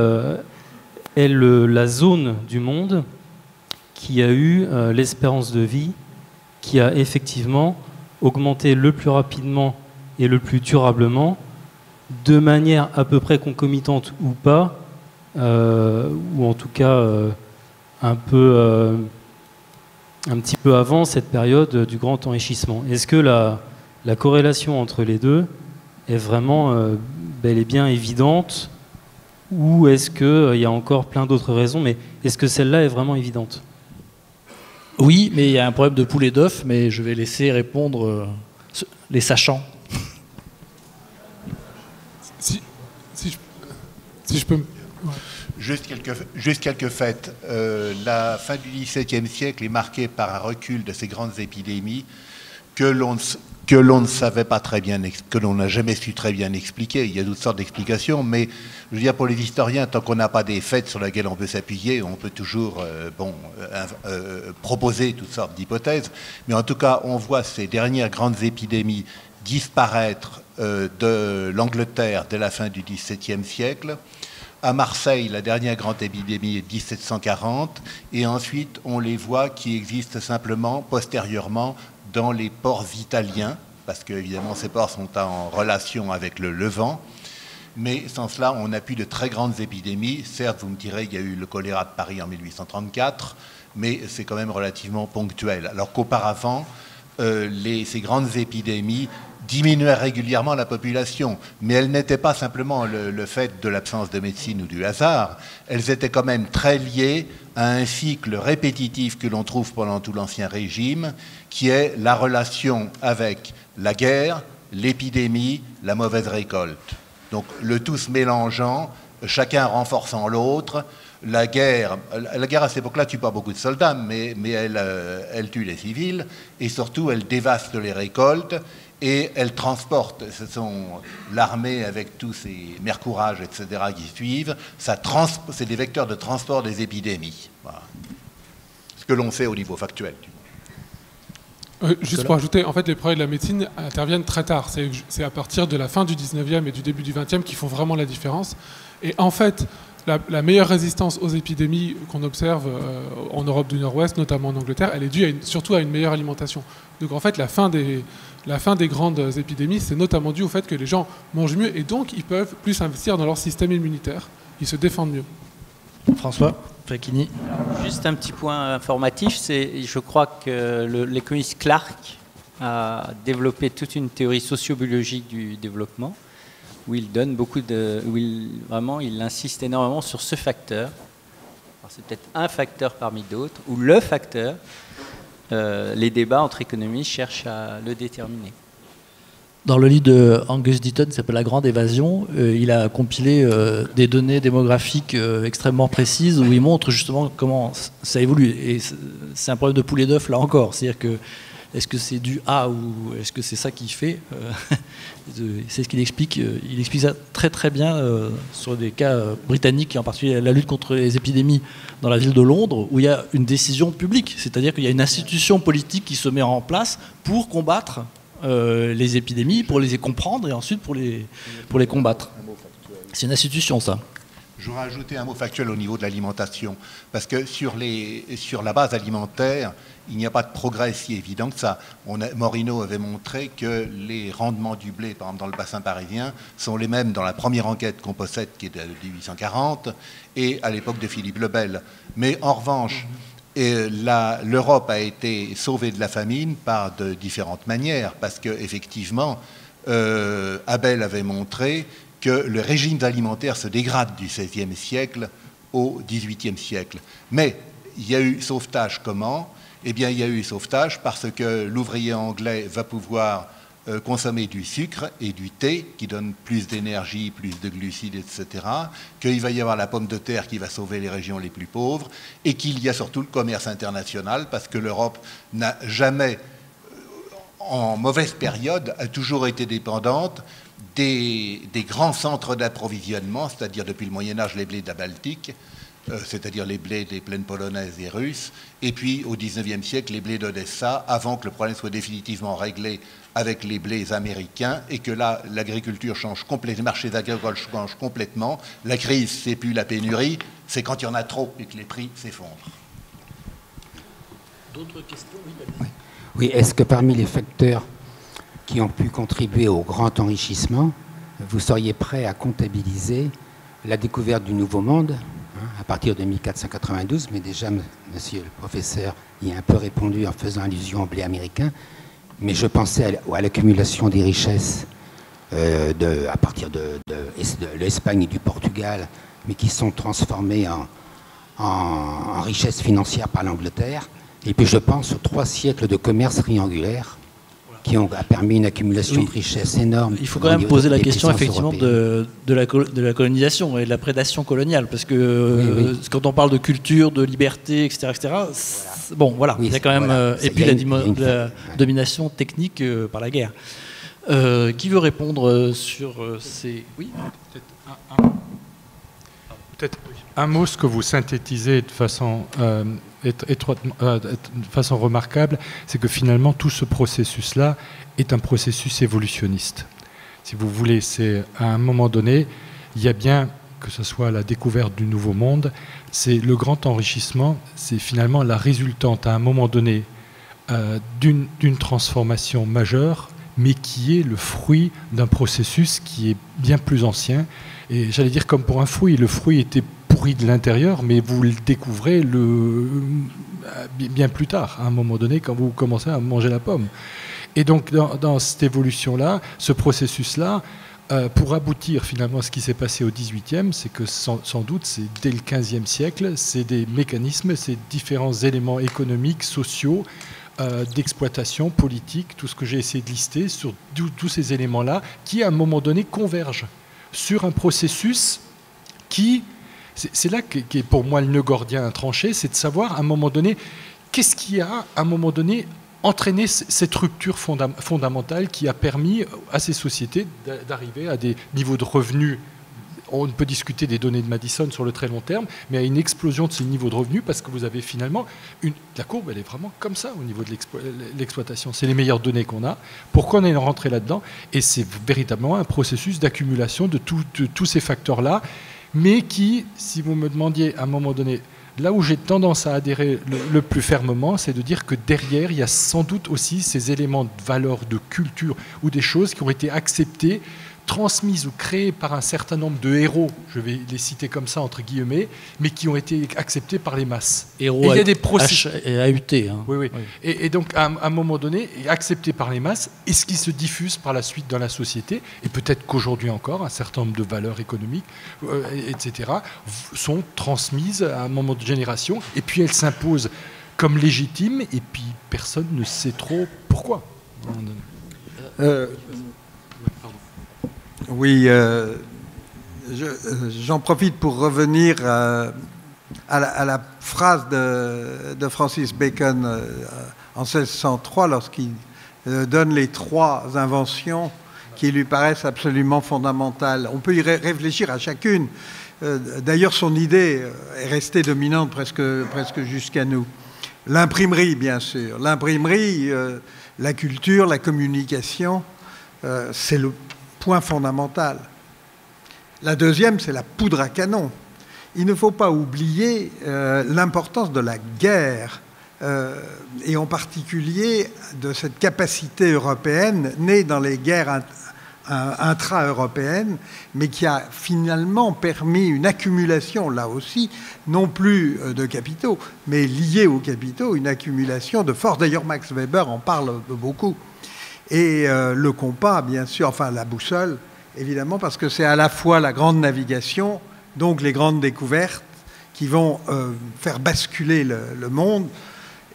est la zone du monde qui a eu l'espérance de vie qui a effectivement augmenté le plus rapidement et le plus durablement, de manière à peu près concomitante ou pas, ou en tout cas un petit peu avant cette période du grand enrichissement. Est-ce que la corrélation entre les deux est vraiment bel et bien évidente, ou est-ce qu'il y a encore plein d'autres raisons, mais est-ce que celle-là est vraiment évidente ? Oui, mais il y a un problème de poule et d'œuf, mais je vais laisser répondre les sachants. Si je peux... Ouais. Juste quelques faits. La fin du XVIIe siècle est marquée par un recul de ces grandes épidémies que l'on ne savait pas très bien, que l'on n'a jamais su très bien expliquer. Il y a toutes sortes d'explications, mais je veux dire, pour les historiens, tant qu'on n'a pas des faits sur lesquels on peut s'appuyer, on peut toujours proposer toutes sortes d'hypothèses. Mais en tout cas, on voit ces dernières grandes épidémies disparaître de l'Angleterre dès la fin du XVIIe siècle. À Marseille, la dernière grande épidémie est 1740, et ensuite on les voit qui existent simplement postérieurement dans les ports italiens, parce que évidemment ces ports sont en relation avec le Levant, mais sans cela on n'a plus de très grandes épidémies. Certes, vous me direz, il y a eu le choléra de Paris en 1834, mais c'est quand même relativement ponctuel, alors qu'auparavant ces grandes épidémies diminuaient régulièrement la population, mais elles n'étaient pas simplement le fait de l'absence de médecine ou du hasard, elles étaient quand même très liées à un cycle répétitif que l'on trouve pendant tout l'Ancien Régime, qui est la relation avec la guerre, l'épidémie, la mauvaise récolte. Donc le tout se mélangeant, chacun renforçant l'autre. La guerre à cette époque-là tue pas beaucoup de soldats, mais elle tue les civils, et surtout elle dévaste les récoltes, et elle transporte, ce sont l'armée avec tous ses mercourages, etc., qui suivent, c'est des vecteurs de transport des épidémies. Voilà. Ce que l'on sait au niveau factuel. Juste pour ajouter, en fait, les progrès de la médecine interviennent très tard. C'est à partir de la fin du 19e et du début du 20e qui font vraiment la différence. Et en fait, la meilleure résistance aux épidémies qu'on observe en Europe du Nord-Ouest, notamment en Angleterre, elle est due surtout à une meilleure alimentation. Donc en fait, la fin des grandes épidémies, c'est notamment dû au fait que les gens mangent mieux et donc ils peuvent plus investir dans leur système immunitaire. Ils se défendent mieux. François Facchini. Juste un petit point informatif, je crois que l'économiste Clark a développé toute une théorie sociobiologique du développement où il donne il insiste énormément sur ce facteur. C'est peut-être un facteur parmi d'autres, ou le facteur. Les débats entre économistes cherchent à le déterminer. Dans le livre de Angus Deaton, qui s'appelle La Grande Évasion, il a compilé des données démographiques extrêmement précises où il montre justement comment ça évolue. Et c'est un problème de poulet d'œuf là encore. C'est-à-dire que est-ce que c'est du A ou est-ce que c'est ça qui fait c'est ce qu'il explique. Il explique ça très très bien sur des cas britanniques, et en particulier la lutte contre les épidémies dans la ville de Londres, où il y a une décision publique. C'est-à-dire qu'il y a une institution politique qui se met en place pour combattre les épidémies, pour les comprendre et ensuite pour les combattre. C'est une institution, ça. Je voudrais ajouter un mot factuel au niveau de l'alimentation, parce que sur la base alimentaire, il n'y a pas de progrès si évident que ça. Morino avait montré que les rendements du blé, par exemple dans le bassin parisien, sont les mêmes dans la première enquête qu'on possède, qui est de 1840, et à l'époque de Philippe le Bel. Mais en revanche, l'Europe a été sauvée de la famine par de différentes manières, parce qu'effectivement, Abel avait montré que le régime alimentaire se dégrade du XVIe siècle au XVIIIe siècle. Mais il y a eu sauvetage comment ? Eh bien, il y a eu sauvetage parce que l'ouvrier anglais va pouvoir consommer du sucre et du thé qui donnent plus d'énergie, plus de glucides, etc., qu'il va y avoir la pomme de terre qui va sauver les régions les plus pauvres, et qu'il y a surtout le commerce international, parce que l'Europe n'a jamais, en mauvaise période, a toujours été dépendante des grands centres d'approvisionnement, c'est-à-dire depuis le Moyen-Âge les blés de la Baltique, c'est-à-dire les blés des plaines polonaises et russes, et puis au XIXe siècle les blés d'Odessa, avant que le problème soit définitivement réglé avec les blés américains, et que là l'agriculture change complètement, les marchés agricoles changent complètement. La crise, c'est plus la pénurie, c'est quand il y en a trop et que les prix s'effondrent. D'autres questions? Oui, est-ce que parmi les facteurs qui ont pu contribuer au grand enrichissement, vous seriez prêt à comptabiliser la découverte du Nouveau Monde à partir de 1492, mais déjà, monsieur le professeur y a un peu répondu en faisant allusion au blé américain, mais je pensais à l'accumulation des richesses à partir de l'Espagne et du Portugal, mais qui sont transformées en richesses financières par l'Angleterre. Et puis je pense aux 3 siècles de commerce triangulaire qui ont permis une accumulation de richesses énorme. Il faut quand même poser la question effectivement de la colonisation et de la prédation coloniale, parce que quand on parle de culture, de liberté, etc., bon voilà, il y a quand même et puis la domination technique par la guerre. Qui veut répondre sur ces... Oui, peut-être un mot, ce que vous synthétisez de façon remarquable, c'est que finalement tout ce processus-là est un processus évolutionniste. Si vous voulez, c'est à un moment donné, il y a bien, que ce soit la découverte du Nouveau Monde, c'est le grand enrichissement, c'est finalement la résultante à un moment donné d'une transformation majeure, mais qui est le fruit d'un processus qui est bien plus ancien. Et j'allais dire comme pour un fruit, le fruit était pourri de l'intérieur, mais vous le découvrez bien plus tard, à un moment donné, quand vous commencez à manger la pomme. Et donc, dans cette évolution-là, ce processus-là, pour aboutir finalement à ce qui s'est passé au XVIIIe, c'est que sans doute, c'est dès le XVe siècle, c'est des mécanismes, c'est différents éléments économiques, sociaux, d'exploitation politique, tout ce que j'ai essayé de lister, sur tous ces éléments-là, qui à un moment donné convergent sur un processus qui, c'est là qu'est pour moi le nœud gordien intranché, c'est de savoir à un moment donné, qu'est-ce qui a à un moment donné entraîné cette rupture fondamentale qui a permis à ces sociétés d'arriver à des niveaux de revenus. On peut discuter des données de Madison sur le très long terme, mais à une explosion de ces niveaux de revenus, parce que vous avez finalement la courbe, elle est vraiment comme ça au niveau de l'exploitation. C'est les meilleures données qu'on a. Pourquoi on est rentré là-dedans? Et c'est véritablement un processus d'accumulation de tous ces facteurs-là, mais qui, si vous me demandiez à un moment donné, là où j'ai tendance à adhérer le plus fermement, c'est de dire que derrière, il y a sans doute aussi ces éléments de valeur, de culture, ou des choses qui ont été acceptées, transmises ou créées par un certain nombre de héros, je vais les citer comme ça entre guillemets, mais qui ont été acceptés par les masses. Héros, et il y a des processus AUT. Hein. Oui. Et donc à un moment donné, acceptés par les masses, et ce qui se diffuse par la suite dans la société, et peut-être qu'aujourd'hui encore, un certain nombre de valeurs économiques, etc., sont transmises à un moment de génération, et puis elles s'imposent comme légitimes, et puis personne ne sait trop pourquoi. Oui, j'en profite pour revenir à la phrase de Francis Bacon en 1603, lorsqu'il donne les 3 inventions qui lui paraissent absolument fondamentales. On peut y réfléchir à chacune. D'ailleurs, son idée est restée dominante presque jusqu'à nous. L'imprimerie, bien sûr. L'imprimerie, la culture, la communication, c'est le point fondamental. La deuxième, c'est la poudre à canon. Il ne faut pas oublier l'importance de la guerre, et en particulier de cette capacité européenne née dans les guerres intra-européennes, mais qui a finalement permis une accumulation, là aussi, non plus de capitaux, mais liée aux capitaux, une accumulation de force. D'ailleurs, Max Weber en parle beaucoup. Et le compas, bien sûr, enfin la boussole, évidemment, parce que c'est à la fois la grande navigation, donc les grandes découvertes qui vont faire basculer le monde,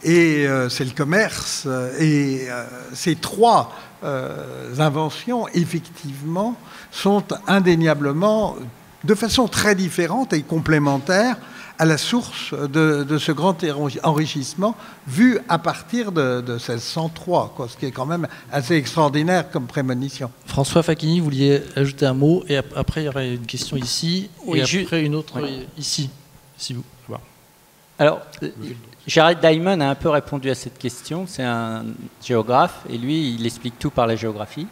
et c'est le commerce. Et ces trois inventions, effectivement, sont indéniablement, de façon très différente et complémentaire, à la source de ce grand enrichissement vu à partir de 1603, quoi, ce qui est quand même assez extraordinaire comme prémonition. François Facchini, vous vouliez ajouter un mot, et après il y aurait une question ici, oui, et après une autre ici, si vous. Voilà. Alors, Jared Diamond a un peu répondu à cette question, c'est un géographe, et lui, il explique tout par la géographie.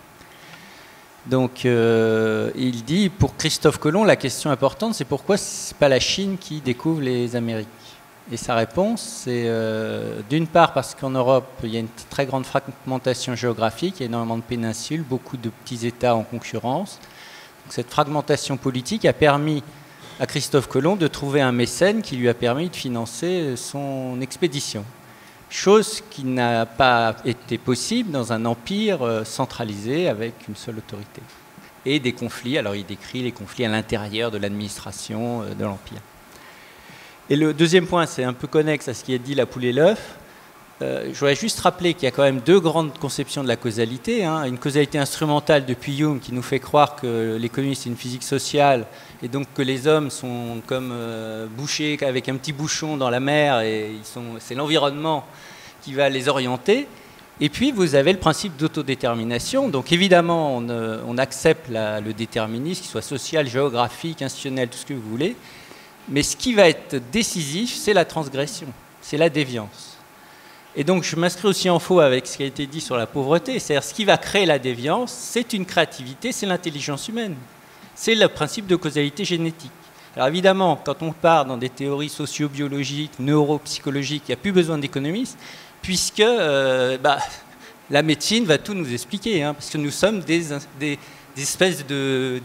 Donc, il dit, pour Christophe Colomb, la question importante, c'est pourquoi ce n'est pas la Chine qui découvre les Amériques. Et sa réponse, c'est d'une part parce qu'en Europe, il y a une très grande fragmentation géographique, il y a énormément de péninsules, beaucoup de petits États en concurrence. Donc, cette fragmentation politique a permis à Christophe Colomb de trouver un mécène qui lui a permis de financer son expédition. Chose qui n'a pas été possible dans un empire centralisé avec une seule autorité. Et des conflits, alors il décrit les conflits à l'intérieur de l'administration de l'empire. Et le deuxième point, c'est un peu connexe à ce qui est dit la poule et l'œuf. Je voudrais juste rappeler qu'il y a quand même deux grandes conceptions de la causalité. Une causalité instrumentale depuis Hume qui nous fait croire que l'économie c'est une physique sociale et donc que les hommes sont comme bouchés avec un petit bouchon dans la mer et c'est l'environnement qui va les orienter. Et puis vous avez le principe d'autodétermination. Donc évidemment on accepte le déterminisme, qu'il soit social, géographique, institutionnel, tout ce que vous voulez. Mais ce qui va être décisif, c'est la transgression, c'est la déviance. Et donc je m'inscris aussi en faux avec ce qui a été dit sur la pauvreté. C'est-à-dire ce qui va créer la déviance, c'est une créativité, c'est l'intelligence humaine. C'est le principe de causalité génétique. Alors évidemment, quand on part dans des théories sociobiologiques, neuropsychologiques, il n'y a plus besoin d'économistes, puisque la médecine va tout nous expliquer, parce que nous sommes des espèces de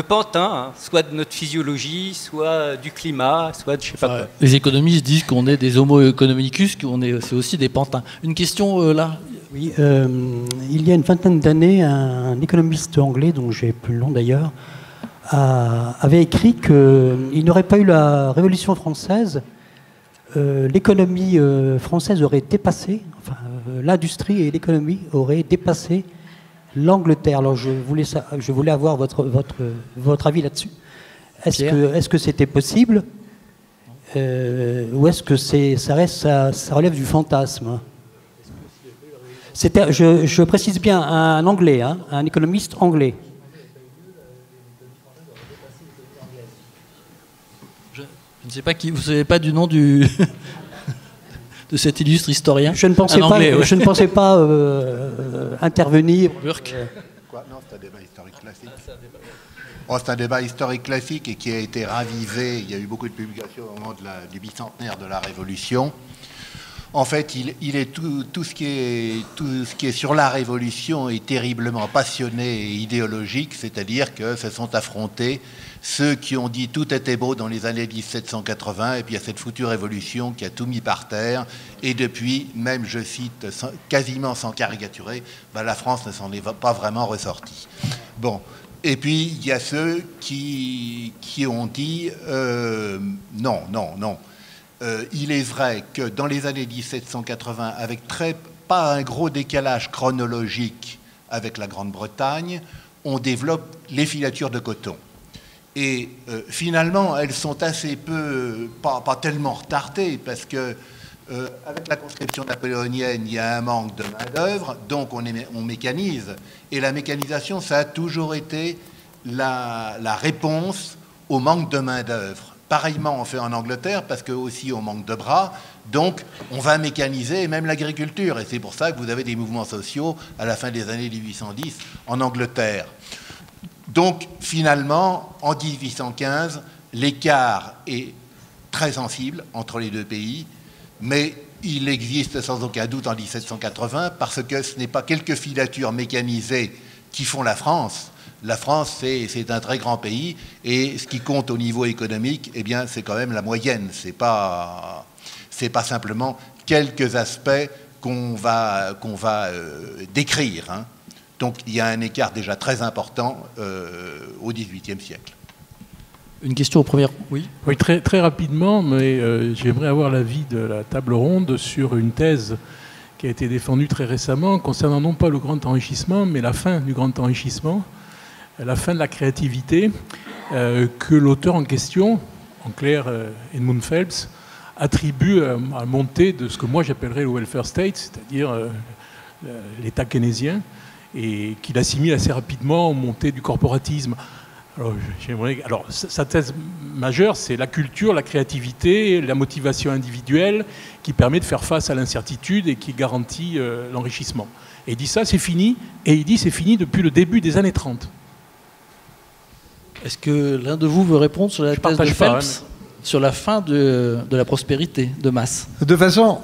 pantins, soit de notre physiologie, soit du climat, soit de je sais pas quoi. Les économistes disent qu'on est des homo economicus, c'est aussi des pantins. Une question là. Oui, il y a une vingtaine d'années, un économiste anglais, dont j'ai plus le nom d'ailleurs, avait écrit qu'il n'aurait pas eu la Révolution française, l'économie française aurait dépassé, l'industrie et l'économie auraient dépassé l'Angleterre. Alors je voulais avoir votre avis là-dessus. Est-ce que c'était possible ou est-ce que ça relève du fantasme? Je précise bien un Anglais, un économiste anglais. Je ne sais pas qui. Vous ne savez pas du nom de cet illustre historien? Je ne pensais pas intervenir. Burke. Non, c'est un débat historique classique. C'est un débat historique classique et qui a été ravivé. Il y a eu beaucoup de publications au moment du bicentenaire de la Révolution. En fait, tout ce qui est sur la Révolution est terriblement passionné et idéologique, c'est-à-dire que se sont affrontés ceux qui ont dit tout était beau dans les années 1780, et puis il y a cette foutue révolution qui a tout mis par terre, et depuis, même je cite quasiment sans caricaturer, la France ne s'en est pas vraiment ressortie. Bon. Et puis il y a ceux qui ont dit non. Il est vrai que dans les années 1780, avec pas un gros décalage chronologique avec la Grande-Bretagne, on développe les filatures de coton. Et finalement, elles sont assez peu, pas tellement retardées, parce que avec la conscription napoléonienne, il y a un manque de main-d'œuvre, donc on mécanise. Et la mécanisation, ça a toujours été la réponse au manque de main-d'œuvre. Pareillement, on fait en Angleterre, parce que aussi on manque de bras, donc on va mécaniser même l'agriculture. Et c'est pour ça que vous avez des mouvements sociaux à la fin des années 1810 en Angleterre. Donc finalement, en 1815, l'écart est très sensible entre les deux pays, mais il existe sans aucun doute en 1780, parce que ce n'est pas quelques filatures mécanisées qui font la France. La France, c'est un très grand pays, et ce qui compte au niveau économique, eh bien, c'est quand même la moyenne. C'est pas simplement quelques aspects qu'on va décrire. Donc, il y a un écart déjà très important au XVIIIe siècle. Une question au premier. Oui. Oui, très, très rapidement, mais j'aimerais avoir l'avis de la table ronde sur une thèse qui a été défendue très récemment concernant non pas le grand enrichissement, mais la fin du grand enrichissement, la fin de la créativité, que l'auteur en question, en clair Edmund Phelps, attribue à la montée de ce que moi j'appellerais le welfare state, c'est-à-dire l'État keynésien, et qu'il assimile assez rapidement aux montées du corporatisme. Alors, sa thèse majeure, c'est la culture, la créativité, la motivation individuelle qui permet de faire face à l'incertitude et qui garantit l'enrichissement. Et il dit ça, c'est fini, et il dit c'est fini depuis le début des années 30. Est-ce que l'un de vous veut répondre sur la thèse de Phelps, sur la fin de la prospérité de masse? De façon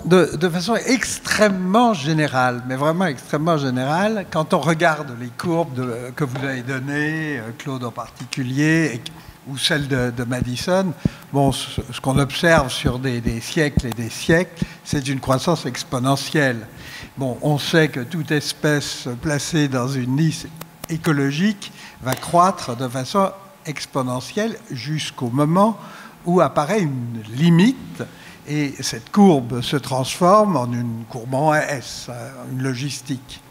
extrêmement générale, mais vraiment extrêmement générale, quand on regarde les courbes que vous avez données, Claude en particulier, ou celles de Madison, bon, ce qu'on observe sur des siècles et des siècles, c'est une croissance exponentielle. Bon, on sait que toute espèce placée dans une niche écologique va croître de façon exponentielle jusqu'au moment où apparaît une limite, et cette courbe se transforme en une courbe en S, une logistique.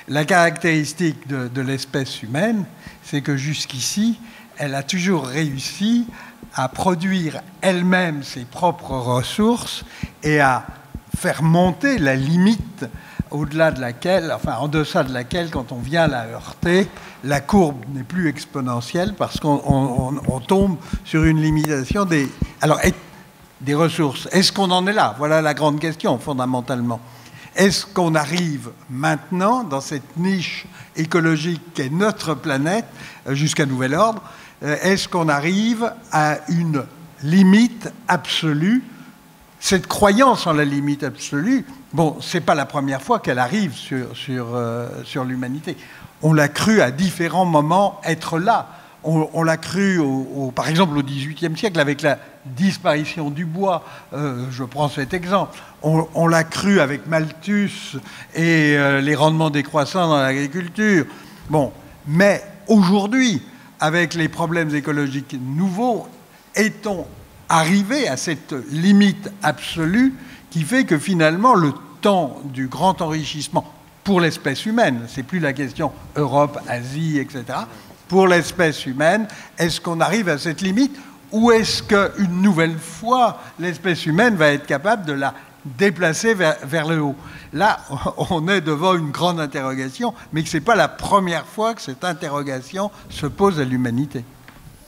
La caractéristique de l'espèce humaine, c'est que jusqu'ici, elle a toujours réussi à produire elle-même ses propres ressources et à faire monter la limite au-delà de laquelle, enfin en deçà de laquelle, quand on vient la heurter, la courbe n'est plus exponentielle parce qu'on tombe sur une limitation des ressources. Est-ce qu'on en est là? Voilà la grande question, fondamentalement. Est-ce qu'on arrive maintenant, dans cette niche écologique qu'est notre planète, jusqu'à nouvel ordre, est-ce qu'on arrive à une limite absolue? Cette croyance en la limite absolue, bon, c'est pas la première fois qu'elle arrive sur l'humanité. On l'a cru à différents moments être là. On l'a cru, par exemple, au XVIIIe siècle, avec la disparition du bois. Je prends cet exemple. On l'a cru avec Malthus et les rendements décroissants dans l'agriculture. Bon, mais aujourd'hui, avec les problèmes écologiques nouveaux, est-on arrivé à cette limite absolue qui fait que finalement le temps du grand enrichissement pour l'espèce humaine, c'est plus la question Europe, Asie, etc. Pour l'espèce humaine, est-ce qu'on arrive à cette limite ou est-ce qu'une nouvelle fois l'espèce humaine va être capable de la déplacer vers le haut? Là, on est devant une grande interrogation, mais que ce n'est pas la première fois que cette interrogation se pose à l'humanité.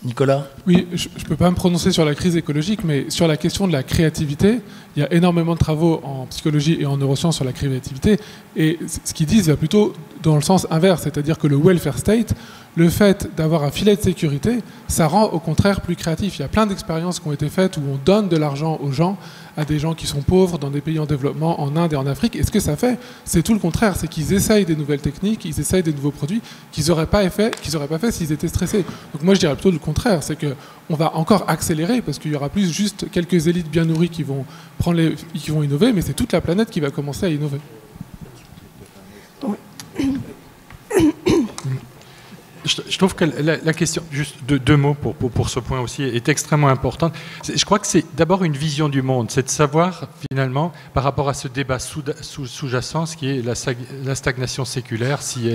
Nicolas? Oui, je ne peux pas me prononcer sur la crise écologique, mais sur la question de la créativité, il y a énormément de travaux en psychologie et en neurosciences sur la créativité, et ce qu'ils disent va plutôt dans le sens inverse, c'est-à-dire que le welfare state, le fait d'avoir un filet de sécurité, ça rend au contraire plus créatif. Il y a plein d'expériences qui ont été faites où on donne de l'argent aux gens, à des gens qui sont pauvres dans des pays en développement, en Inde et en Afrique. Et ce que ça fait, c'est tout le contraire. C'est qu'ils essayent des nouvelles techniques, ils essayent des nouveaux produits qu'ils n'auraient pas fait s'ils étaient stressés. Donc moi, je dirais plutôt le contraire. C'est qu'on va encore accélérer parce qu'il y aura plus juste quelques élites bien nourries qui vont innover, mais c'est toute la planète qui va commencer à innover. Je trouve que la question, juste deux mots pour ce point aussi, est extrêmement importante. Je crois que c'est d'abord une vision du monde, c'est de savoir finalement, par rapport à ce débat sous-jacent, ce qui est la stagnation séculaire, si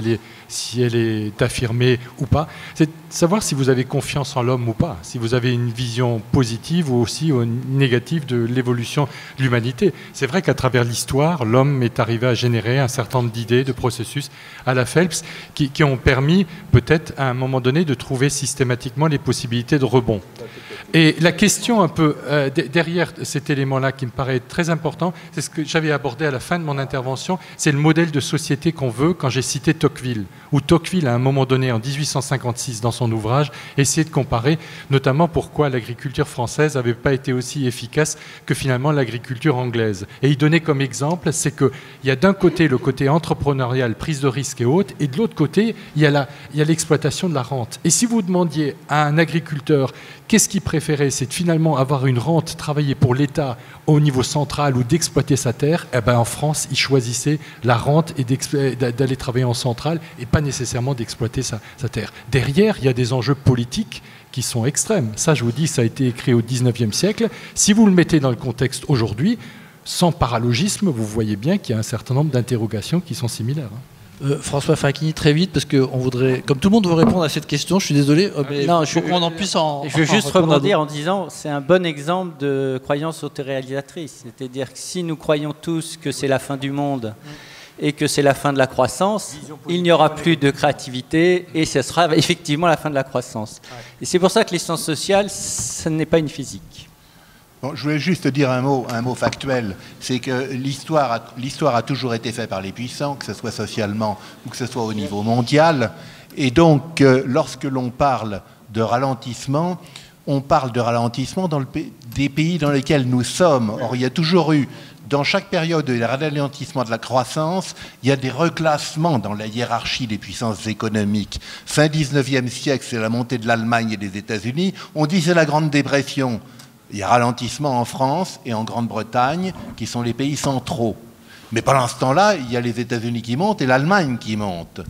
elle est affirmée ou pas, c'est de savoir si vous avez confiance en l'homme ou pas, si vous avez une vision positive ou aussi négative de l'évolution de l'humanité. C'est vrai qu'à travers l'histoire, l'homme est arrivé à générer un certain nombre d'idées, de processus à la Phelps, qui ont permis peut-être à un moment donné de trouver systématiquement les possibilités de rebond. Et la question un peu derrière cet élément-là qui me paraît très important, c'est ce que j'avais abordé à la fin de mon intervention, c'est le modèle de société qu'on veut quand j'ai cité Tocqueville, où Tocqueville, à un moment donné, en 1856, dans son ouvrage, essayait de comparer notamment pourquoi l'agriculture française n'avait pas été aussi efficace que finalement l'agriculture anglaise. Et il donnait comme exemple, c'est qu'il y a d'un côté le côté entrepreneurial, prise de risque et autres, et de l'autre côté, il y a l'exploitation l'exploitation de la rente. Et si vous demandiez à un agriculteur qu'est-ce qu'il préférait, c'est de finalement avoir une rente, travailler pour l'État au niveau central ou d'exploiter sa terre, eh ben en France, il choisissait la rente et d'aller travailler en centrale et pas nécessairement d'exploiter sa terre. Derrière, il y a des enjeux politiques qui sont extrêmes. Ça, je vous dis, ça a été écrit au 19e siècle. Si vous le mettez dans le contexte aujourd'hui, sans paralogisme, vous voyez bien qu'il y a un certain nombre d'interrogations qui sont similaires. François Facchini, très vite, parce que on voudrait, comme tout le monde veut répondre à cette question, je suis désolé, mais il faut qu'on en puisse en. Je veux juste rebondir en disant c'est un bon exemple de croyance autoréalisatrice. C'est-à-dire que si nous croyons tous que c'est la fin du monde et que c'est la fin de la croissance, il n'y aura plus de créativité et ce sera effectivement la fin de la croissance. Et c'est pour ça que les sciences sociales, ce n'est pas une physique. Bon, je voulais juste dire un mot factuel, c'est que l'histoire a toujours été faite par les puissants, que ce soit socialement ou que ce soit au niveau mondial. Et donc, lorsque l'on parle de ralentissement, on parle de ralentissement dans des pays dans lesquels nous sommes. Or, il y a toujours eu, dans chaque période de ralentissement de la croissance, il y a des reclassements dans la hiérarchie des puissances économiques. Fin 19e siècle, c'est la montée de l'Allemagne et des États-Unis. On dit c'est la Grande Dépression. Il y a ralentissement en France et en Grande-Bretagne, qui sont les pays centraux. Mais pendant ce temps-là, il y a les États-Unis qui montent et l'Allemagne qui monte.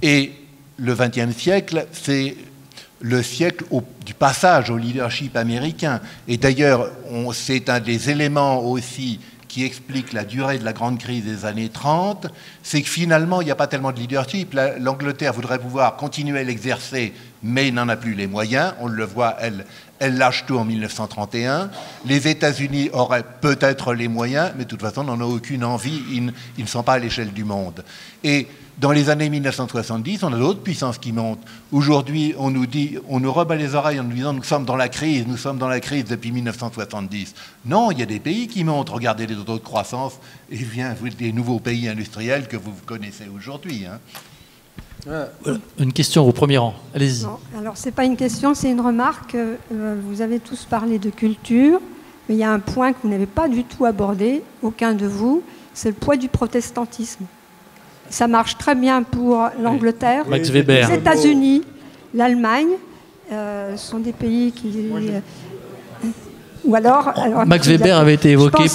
Et le XXe siècle, c'est le siècle du passage au leadership américain. Et d'ailleurs, c'est un des éléments aussi qui explique la durée de la grande crise des années 30, c'est que finalement, il n'y a pas tellement de leadership. L'Angleterre voudrait pouvoir continuer à l'exercer, mais n'en a plus les moyens. On le voit, elle lâche tout en 1931. Les États-Unis auraient peut-être les moyens, mais de toute façon, n'en ont aucune envie. Ils ne sont pas à l'échelle du monde. Et dans les années 1970, on a d'autres puissances qui montent. Aujourd'hui, on nous rebat les oreilles en nous disant nous sommes dans la crise depuis 1970. Non, il y a des pays qui montent. Regardez les taux de croissance et vient des nouveaux pays industriels que vous connaissez aujourd'hui. Une question au premier rang. Allez-y. Alors, ce n'est pas une question, c'est une remarque. Vous avez tous parlé de culture, mais il y a un point que vous n'avez pas du tout abordé, aucun de vous, c'est le poids du protestantisme. Ça marche très bien pour l'Angleterre, Max Weber. Les États-Unis, l'Allemagne, sont des pays qui... Ou alors Max Weber avait été évoqué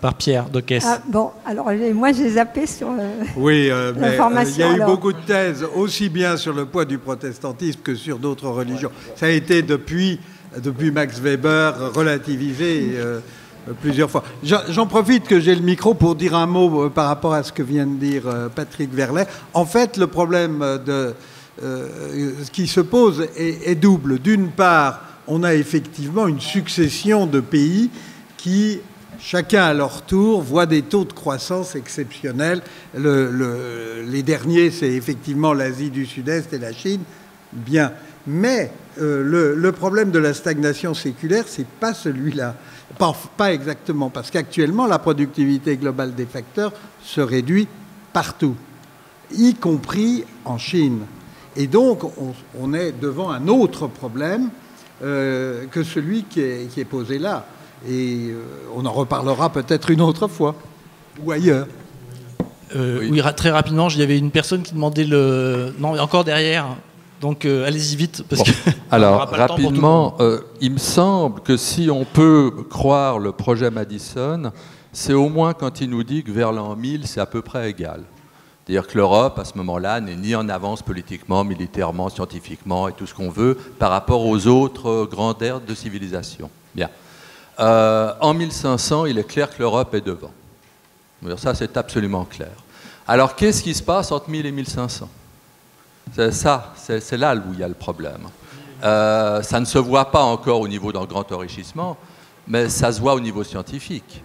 par Pierre Dockès. Bon, alors moi j'ai zappé sur oui, l'information. Il y a eu beaucoup de thèses, aussi bien sur le poids du protestantisme que sur d'autres religions. Ça a été depuis Max Weber relativisé plusieurs fois. J'en profite que j'ai le micro pour dire un mot par rapport à ce que vient de dire Patrick Verlet. En fait, le problème qui se pose est double. D'une part, on a effectivement une succession de pays qui, chacun à leur tour, voient des taux de croissance exceptionnels. Les derniers, c'est effectivement l'Asie du Sud-Est et la Chine. Bien. Mais le problème de la stagnation séculaire, c'est pas celui-là. Pas exactement, parce qu'actuellement, la productivité globale des facteurs se réduit partout, y compris en Chine. Et donc, on est devant un autre problème que celui qui est posé là. Et on en reparlera peut-être une autre fois, ou ailleurs. Oui, très rapidement, il y avait une personne qui demandait le... Non, encore derrière. Donc allez-y vite. Parce que alors, rapidement, il me semble que si on peut croire le projet Madison, c'est au moins quand il nous dit que vers l'an 1000, c'est à peu près égal. C'est-à-dire que l'Europe, à ce moment-là, n'est ni en avance politiquement, militairement, scientifiquement et tout ce qu'on veut par rapport aux autres grandes aires de civilisation. Bien. En 1500, il est clair que l'Europe est devant. Ça, c'est absolument clair. Alors, qu'est-ce qui se passe entre 1000 et 1500 ? C'est là où il y a le problème. Ça ne se voit pas encore au niveau d'un grand enrichissement, mais ça se voit au niveau scientifique.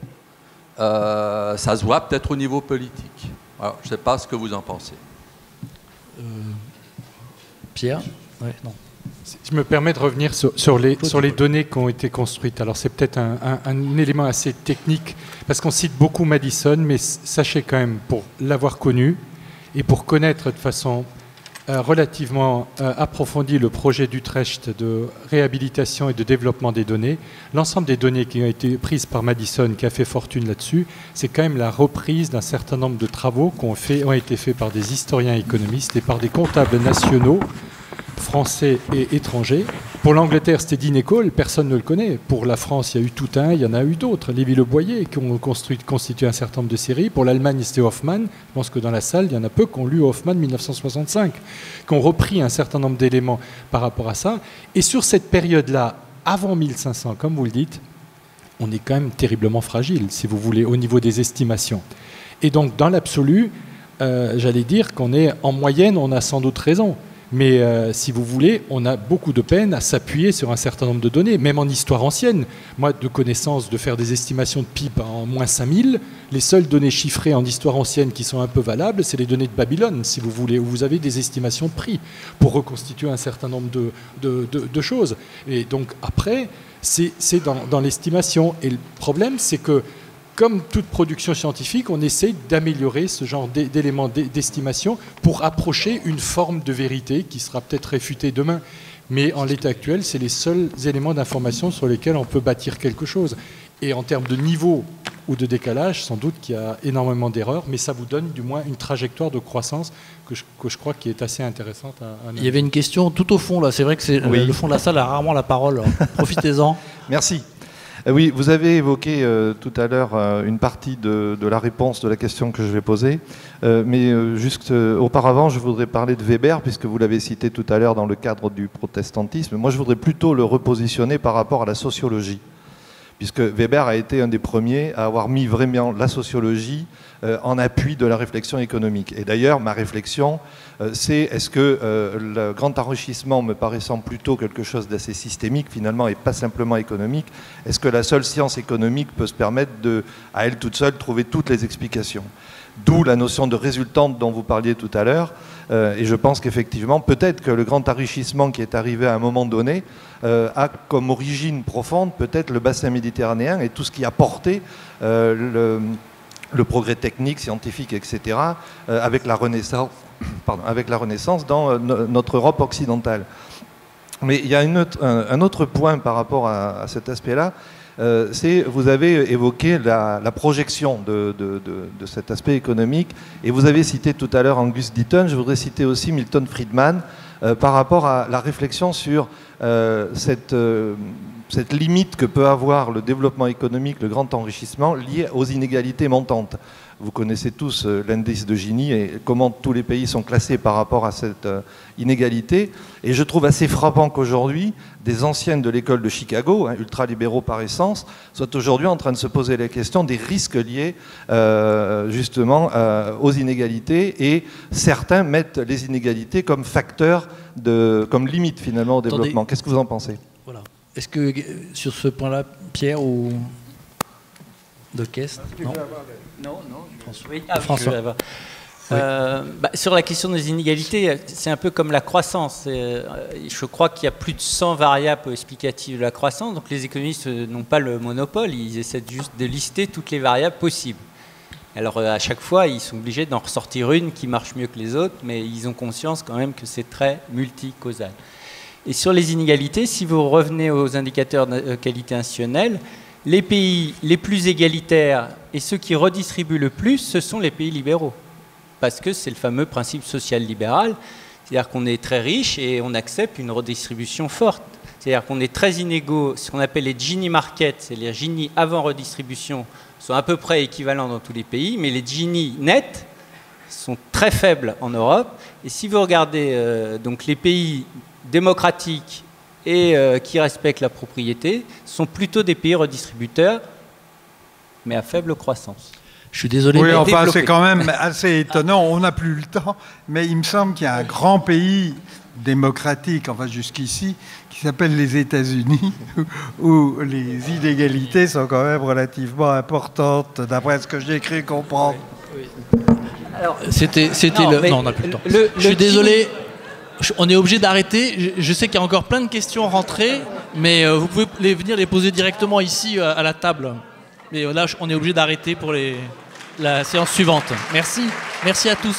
Ça se voit peut-être au niveau politique. Alors, je ne sais pas ce que vous en pensez. Pierre ? Ouais, non. Je me permets de revenir sur les données qui ont été construites. Alors c'est peut-être un élément assez technique, parce qu'on cite beaucoup Madison, mais sachez quand même, pour l'avoir connu, et pour connaître de façon relativement approfondi le projet d'Utrecht de réhabilitation et de développement des données. L'ensemble des données qui ont été prises par Madison, qui a fait fortune là-dessus, c'est quand même la reprise d'un certain nombre de travaux qui ont été faits par des historiens économistes et par des comptables nationaux, français et étrangers. Pour l'Angleterre, c'était Dean et Cole, personne ne le connaît. Pour la France, il y a eu Toutain, il y en a eu d'autres. Lévy-Le Boyer, qui ont constitué un certain nombre de séries. Pour l'Allemagne, c'était Hoffmann. Je pense que dans la salle, il y en a peu qui ont lu Hoffmann 1965, qui ont repris un certain nombre d'éléments par rapport à ça. Et sur cette période-là, avant 1500, comme vous le dites, on est quand même terriblement fragile, si vous voulez, au niveau des estimations. Et donc, dans l'absolu, j'allais dire qu'on est, en moyenne, on a sans doute raison. Mais si vous voulez, on a beaucoup de peine à s'appuyer sur un certain nombre de données, même en histoire ancienne. Moi, de connaissance, de faire des estimations de PIB en moins 5000, les seules données chiffrées en histoire ancienne qui sont un peu valables, c'est les données de Babylone, si vous voulez, où vous avez des estimations de prix pour reconstituer un certain nombre de choses. Et donc après, c'est dans l'estimation. Et le problème, c'est que comme toute production scientifique, on essaie d'améliorer ce genre d'éléments d'estimation pour approcher une forme de vérité qui sera peut-être réfutée demain. Mais en l'état actuel, c'est les seuls éléments d'information sur lesquels on peut bâtir quelque chose. Et en termes de niveau ou de décalage, sans doute qu'il y a énormément d'erreurs, mais ça vous donne du moins une trajectoire de croissance que je crois qui est assez intéressante. Il y avait une question tout au fond, là. C'est vrai que le fond de la salle a rarement la parole. Profitez-en. Merci. Oui, vous avez évoqué tout à l'heure une partie de la réponse de la question que je vais poser, mais juste auparavant, je voudrais parler de Weber, puisque vous l'avez cité tout à l'heure dans le cadre du protestantisme. Moi, je voudrais plutôt le repositionner par rapport à la sociologie, puisque Weber a été un des premiers à avoir mis vraiment la sociologie en appui de la réflexion économique. Et d'ailleurs, ma réflexion, c'est est-ce que le grand enrichissement me paraissant plutôt quelque chose d'assez systémique finalement et pas simplement économique, est-ce que la seule science économique peut se permettre de, à elle toute seule, trouver toutes les explications? D'où la notion de résultante dont vous parliez tout à l'heure. Et je pense qu'effectivement, peut-être que le grand enrichissement qui est arrivé à un moment donné a comme origine profonde peut-être le bassin méditerranéen et tout ce qui a porté le progrès technique, scientifique, etc., avec la Renaissance dans notre Europe occidentale. Mais il y a un autre point par rapport à cet aspect-là, c'est vous avez évoqué la projection de cet aspect économique, et vous avez cité tout à l'heure Angus Deaton, je voudrais citer aussi Milton Friedman, par rapport à la réflexion sur cette limite que peut avoir le développement économique, le grand enrichissement, lié aux inégalités montantes. Vous connaissez tous l'indice de Gini et comment tous les pays sont classés par rapport à cette inégalité. Et je trouve assez frappant qu'aujourd'hui, des anciennes de l'école de Chicago, ultralibéraux par essence, soient aujourd'hui en train de se poser la question des risques liés justement aux inégalités. Et certains mettent les inégalités comme facteur, comme limite finalement au développement. Qu'est-ce que vous en pensez? Voilà. Est-ce que sur ce point-là, Pierre ou de caisse? Non, François. Oui, François. Sur la question des inégalités, c'est un peu comme la croissance. Je crois qu'il y a plus de 100 variables explicatives de la croissance, donc les économistes n'ont pas le monopole, ils essaient juste de lister toutes les variables possibles. Alors à chaque fois, ils sont obligés d'en ressortir une qui marche mieux que les autres, mais ils ont conscience quand même que c'est très multicausal. Et sur les inégalités, si vous revenez aux indicateurs de qualité institutionnelle, les pays les plus égalitaires et ceux qui redistribuent le plus, ce sont les pays libéraux. Parce que c'est le fameux principe social-libéral, c'est-à-dire qu'on est très riche et on accepte une redistribution forte. C'est-à-dire qu'on est très inégaux, ce qu'on appelle les Gini markets, c'est les Gini avant redistribution, sont à peu près équivalents dans tous les pays, mais les Gini nets sont très faibles en Europe. Et si vous regardez donc les pays démocratiques et qui respectent la propriété sont plutôt des pays redistributeurs, mais à faible croissance. Je suis désolé. Oui, enfin, c'est quand même assez étonnant. On n'a plus le temps, mais il me semble qu'il y a un grand pays démocratique, enfin jusqu'ici, qui s'appelle les États-Unis, où les inégalités sont quand même relativement importantes, d'après ce que j'ai cru comprendre. C'était le... Non, on n'a plus le temps. Je suis désolé. On est obligé d'arrêter. Je sais qu'il y a encore plein de questions rentrées, mais vous pouvez venir les poser directement ici à la table. Mais là, on est obligé d'arrêter pour la séance suivante. Merci. Merci à tous.